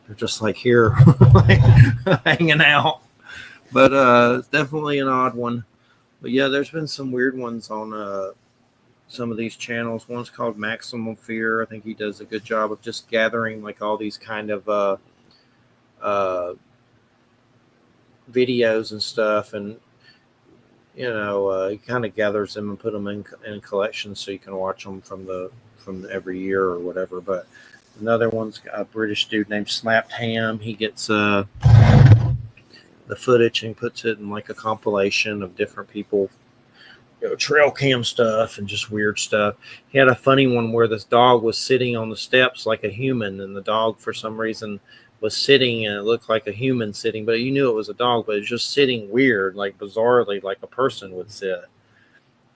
They're just like here hanging out. But it's definitely an odd one. But yeah, there's been some weird ones on some of these channels. One's called Maximum Fear. I think he does a good job of just gathering like all these kind of videos and stuff, and you know, he kind of gathers them and put them in collections so you can watch them from every year or whatever. But another one's a British dude named Slapped Ham. He gets the footage and puts it in like a compilation of different people, you know, trail cam stuff and just weird stuff. He had a funny one where this dog was sitting on the steps like a human, and the dog for some reason was sitting, and it looked like a human sitting, but you knew it was a dog, but it was just sitting weird, like bizarrely, like a person would sit.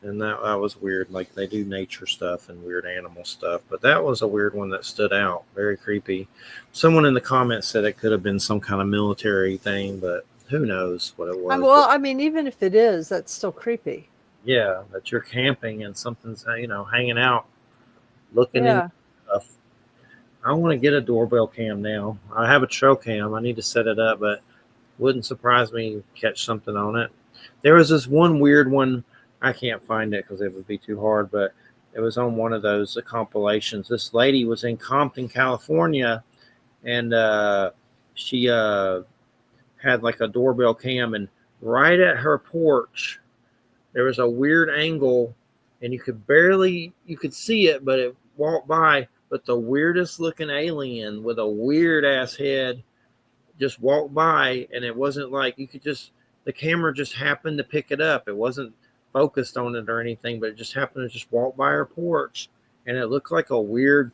And that was weird. Like, they do nature stuff and weird animal stuff, but that was a weird one that stood out. Very creepy. Someone in the comments said it could have been some kind of military thing, but who knows what it was. Well, I mean, even if it is, that's still creepy. Yeah, that you're camping and something's, you know, hanging out, looking Yeah. in stuff. I want to get a doorbell cam now. I have a trail cam. I need to set it up, but wouldn't surprise me to catch something on it. There was this one weird one. I can't find it because it would be too hard, but it was on one of those compilations. This lady was in Compton, California, and she had like a doorbell cam, and right at her porch, there was a weird angle, and you could see it, but it walked by. But the weirdest looking alien with a weird ass head just walked by, and it wasn't like the camera just happened to pick it up. It wasn't focused on it or anything, but it just happened to just walk by her porch, and it looked like a weird,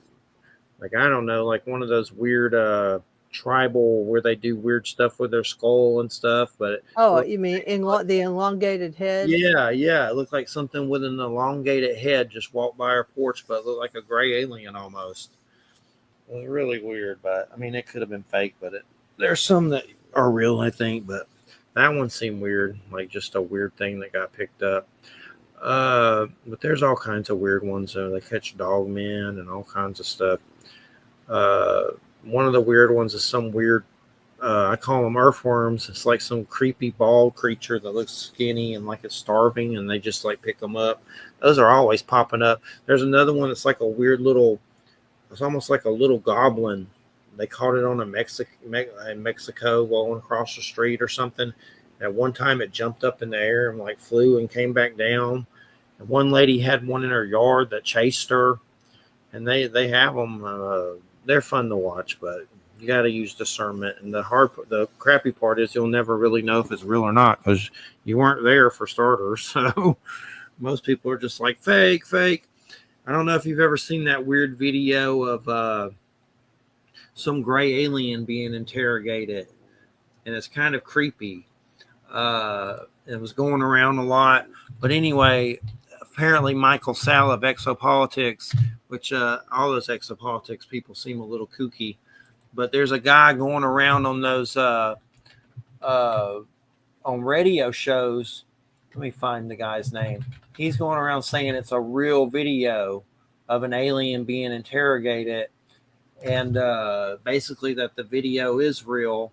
like, I don't know, like one of those weird tribal where they do weird stuff with their skull and stuff. But You mean the elongated head? yeah, it looked like something with an elongated head just walked by our porch, but it looked like a gray alien almost. It was really weird, but I mean, it could have been fake, but there's some that are real, I think, but that one seemed weird, like just a weird thing that got picked up. But there's all kinds of weird ones. They catch dog men and all kinds of stuff. One of the weird ones is some weird, I call them earthworms. It's like some creepy bald creature that looks skinny and like it's starving, and they just like pick them up. Those are always popping up. There's another one that's like a weird little, it's almost like a little goblin. They caught it on in Mexico going across the street or something. At one time it jumped up in the air and like flew and came back down. And one lady had one in her yard that chased her. And they have them. They're fun to watch, but you got to use discernment. And the crappy part is you'll never really know if it's real or not because you weren't there for starters. So most people are just like fake. I don't know if you've ever seen that weird video of some gray alien being interrogated, and it's kind of creepy. It was going around a lot, but anyway, apparently Michael Salla of Exopolitics which all those exopolitics people seem a little kooky. But there's a guy going around on those on radio shows. Let me find the guy's name. He's going around saying it's a real video of an alien being interrogated, and basically that the video is real.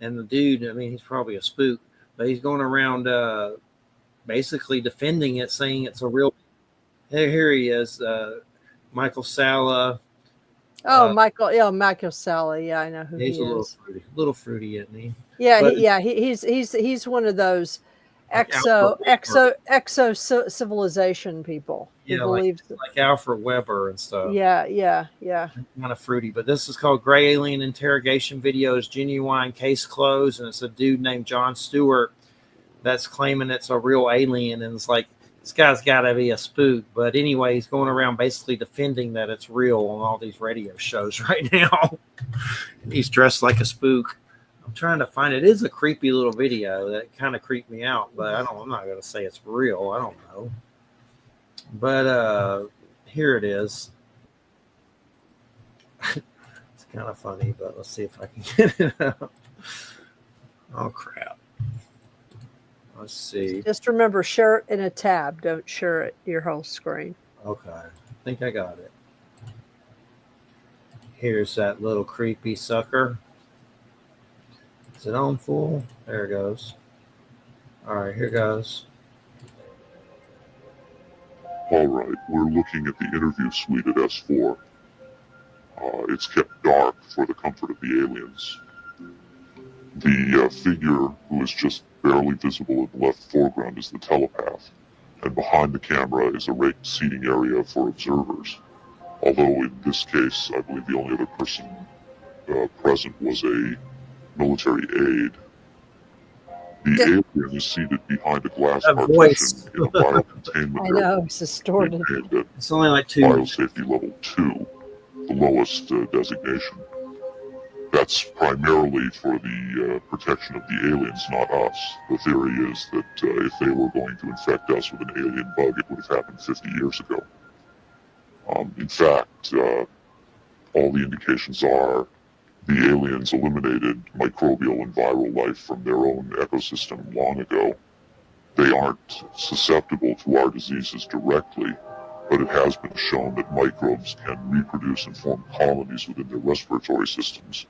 And the dude, I mean, he's probably a spook, but he's going around basically defending it, saying it's a real. Here he is, Michael Sala. Oh, Michael Sally. Yeah, I know who He's he a is. little fruity, isn't he? Yeah, But- he's one of those Like exo civilization people who Yeah, believes. like Alfred Weber and stuff. Yeah. Kind of fruity, but this is called Gray Alien Interrogation Videos, Genuine Case Closed, and it's a dude named John Stewart that's claiming it's a real alien, and it's like, this guy's got to be a spook. But anyway, he's going around basically defending that it's real on all these radio shows right now. He's dressed like a spook. I'm trying to find it. It is a creepy little video that kind of creeped me out, but I'm not going to say it's real. I don't know. But here it is. It's kind of funny, but let's see if I can get it up. Oh, crap. Let's see. Just remember, share it in a tab. Don't share it your whole screen. Okay. I think I got it. Here's that little creepy sucker. Is it on full? There it goes. All right, here goes. All right, we're looking at the interview suite at S4. It's kept dark for the comfort of the aliens. The figure who is just barely visible in the left foreground is the telepath, and behind the camera is a raked seating area for observers. Although in this case, I believe the only other person present was a military aide. The alien is seated behind a glass That partition voice. in a biocontainment I area. know, it's distorted. Maintained at It's only like 2. biosafety level 2, the lowest designation. That's primarily for the protection of the aliens, not us. The theory is that if they were going to infect us with an alien bug, it would have happened 50 years ago. In fact, all the indications are the aliens eliminated microbial and viral life from their own ecosystem long ago. They aren't susceptible to our diseases directly, but it has been shown that microbes can reproduce and form colonies within their respiratory systems,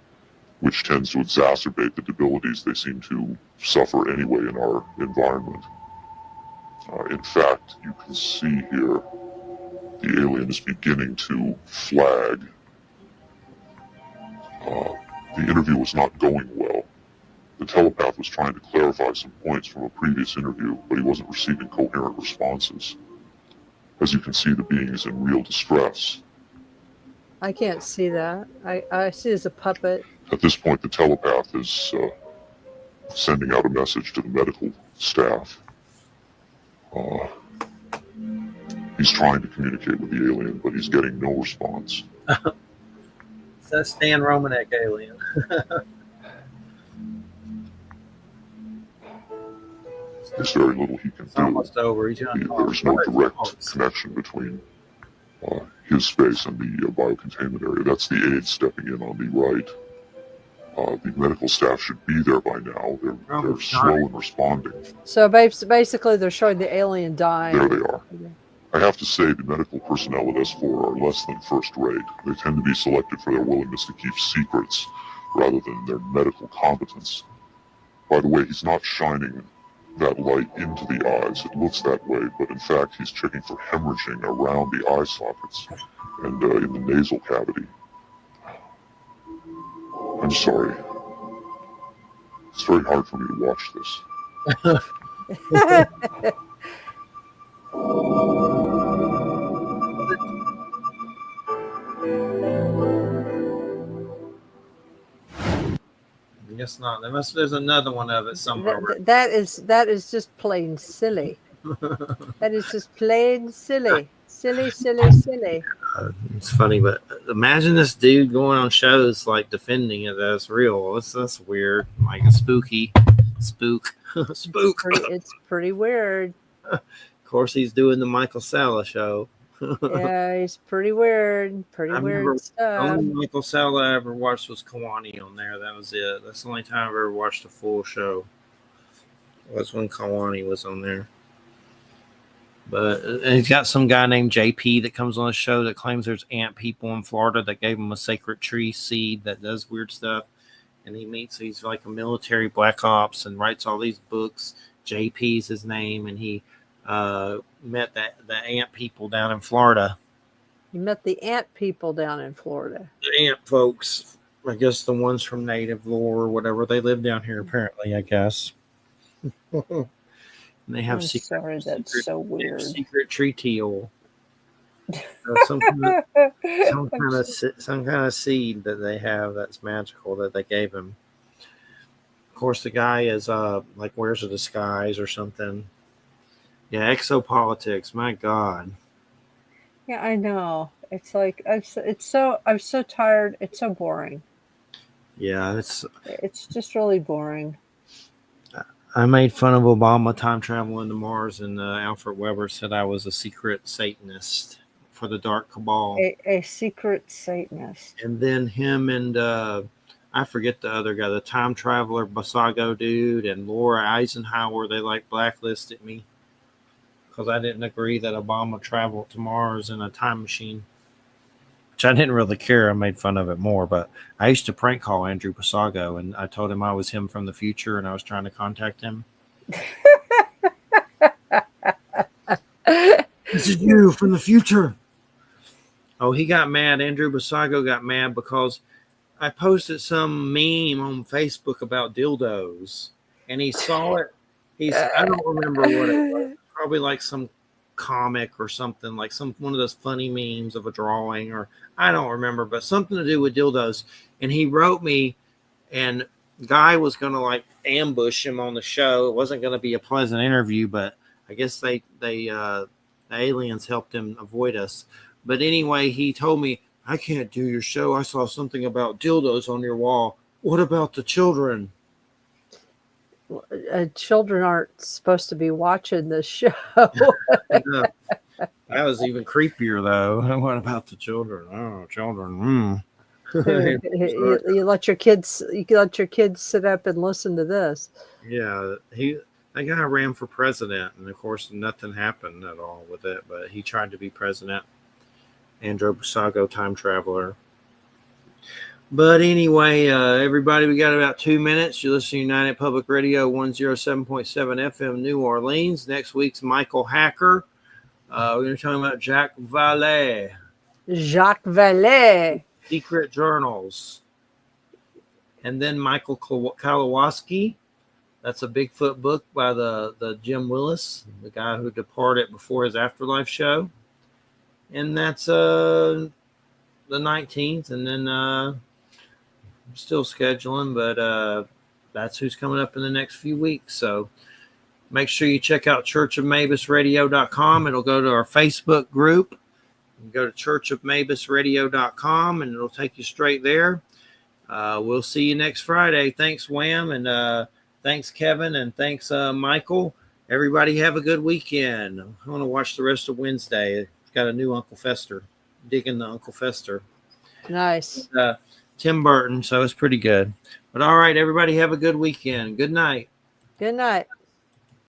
which tends to exacerbate the debilities they seem to suffer anyway in our environment. In fact, you can see here the alien is beginning to flag. The interview was not going well. The telepath was trying to clarify some points from a previous interview, but he wasn't receiving coherent responses. As you can see, the being is in real distress. I can't see that. I see it as a puppet. At this point, the telepath is sending out a message to the medical staff. He's trying to communicate with the alien, but he's getting no response. It's that Stan Romanek alien. There's very little he can It's do. almost over. He's gonna There's no direct connection between his space and the biocontainment area. That's the aide stepping in on the right. The medical staff should be there by now. They're slow in responding. So basically, they're showing the alien dying. There they are. I have to say the medical personnel at S4 are less than first rate. They tend to be selected for their willingness to keep secrets rather than their medical competence. By the way, he's not shining that light into the eyes. It looks that way, but in fact he's checking for hemorrhaging around the eye sockets and in the nasal cavity. I'm sorry. It's very hard for me to watch this. I guess not. There's another one of it somewhere. That is just plain silly. That is just plain silly. Silly. It's funny, but imagine this dude going on shows like defending it as real. That's weird. Like a spook. It's pretty weird. Of course, he's doing the Michael Sala show. Yeah, he's pretty weird. Pretty I remember weird the stuff. only Michael Sala I ever watched was Kawani on there. That was it. That's the only time I've ever watched a full show. Was when Kawani was on there. But he's got some guy named JP that comes on the show that claims there's ant people in Florida that gave him a sacred tree seed that does weird stuff. And he's like a military black ops and writes all these books. JP's his name, and he met the ant people down in Florida. You met the ant people down in Florida. The ant folks, I guess the ones from native lore or whatever, they live down here apparently, I guess. And they have I'm sorry, that's so weird. Secret treaty oil. Some kind of seed that they have that's magical that they gave him. Of course, the guy is like wears a disguise or something. Yeah, exopolitics. My God. Yeah, I know. It's like I'm so tired. It's so boring. Yeah, It's just really boring. I made fun of Obama time traveling to Mars, and Alfred Weber said I was a secret Satanist for the Dark Cabal. A secret Satanist. And then him and I forget the other guy, the time traveler Basago dude, and Laura Eisenhower, they like blacklisted me because I didn't agree that Obama traveled to Mars in a time machine, which I didn't really care. I made fun of it more, but I used to prank call Andrew Basago, and I told him I was him from the future and I was trying to contact him. This is you from the future. Oh, he got mad. Andrew Basago got mad because I posted some meme on Facebook about dildos, and he saw it. I don't remember what it was. Probably like some comic or something, like one of those funny memes of a drawing, or I don't remember, but something to do with dildos. And he wrote me, and Guy was going to like ambush him on the show. It wasn't going to be a pleasant interview, but I guess the aliens helped him avoid us. But anyway, he told me, I can't do your show. I saw something about dildos on your wall. What about the children? Children aren't supposed to be watching this show. That was even creepier, though. What about the children? Oh, children. You let your kids sit up and listen to this. Yeah, that guy ran for president, and of course, nothing happened at all with it. But he tried to be president. Andrew Basago, time traveler. But anyway, everybody, we got about 2 minutes. You're listening to United Public Radio 107.7 FM New Orleans. Next week's Michael Hacker. We're going to be talking about Jacques Vallée. Secret Journals. And then Michael Kowalski. That's a Bigfoot book by the Jim Willis, the guy who departed before his Afterlife show. And that's the 19th. And then I'm still scheduling, but that's who's coming up in the next few weeks. So make sure you check out ChurchofMabusRadio.com. It'll go to our Facebook group. You can go to ChurchofMabusRadio.com, and it'll take you straight there. We'll see you next Friday. Thanks, Wham, and thanks, Kevin, and thanks, Michael. Everybody have a good weekend. I want to watch the rest of Wednesday. Got a new Uncle Fester, digging the Uncle Fester. Nice. Tim Burton, so it's pretty good. But all right, everybody have a good weekend. Good night. Good night.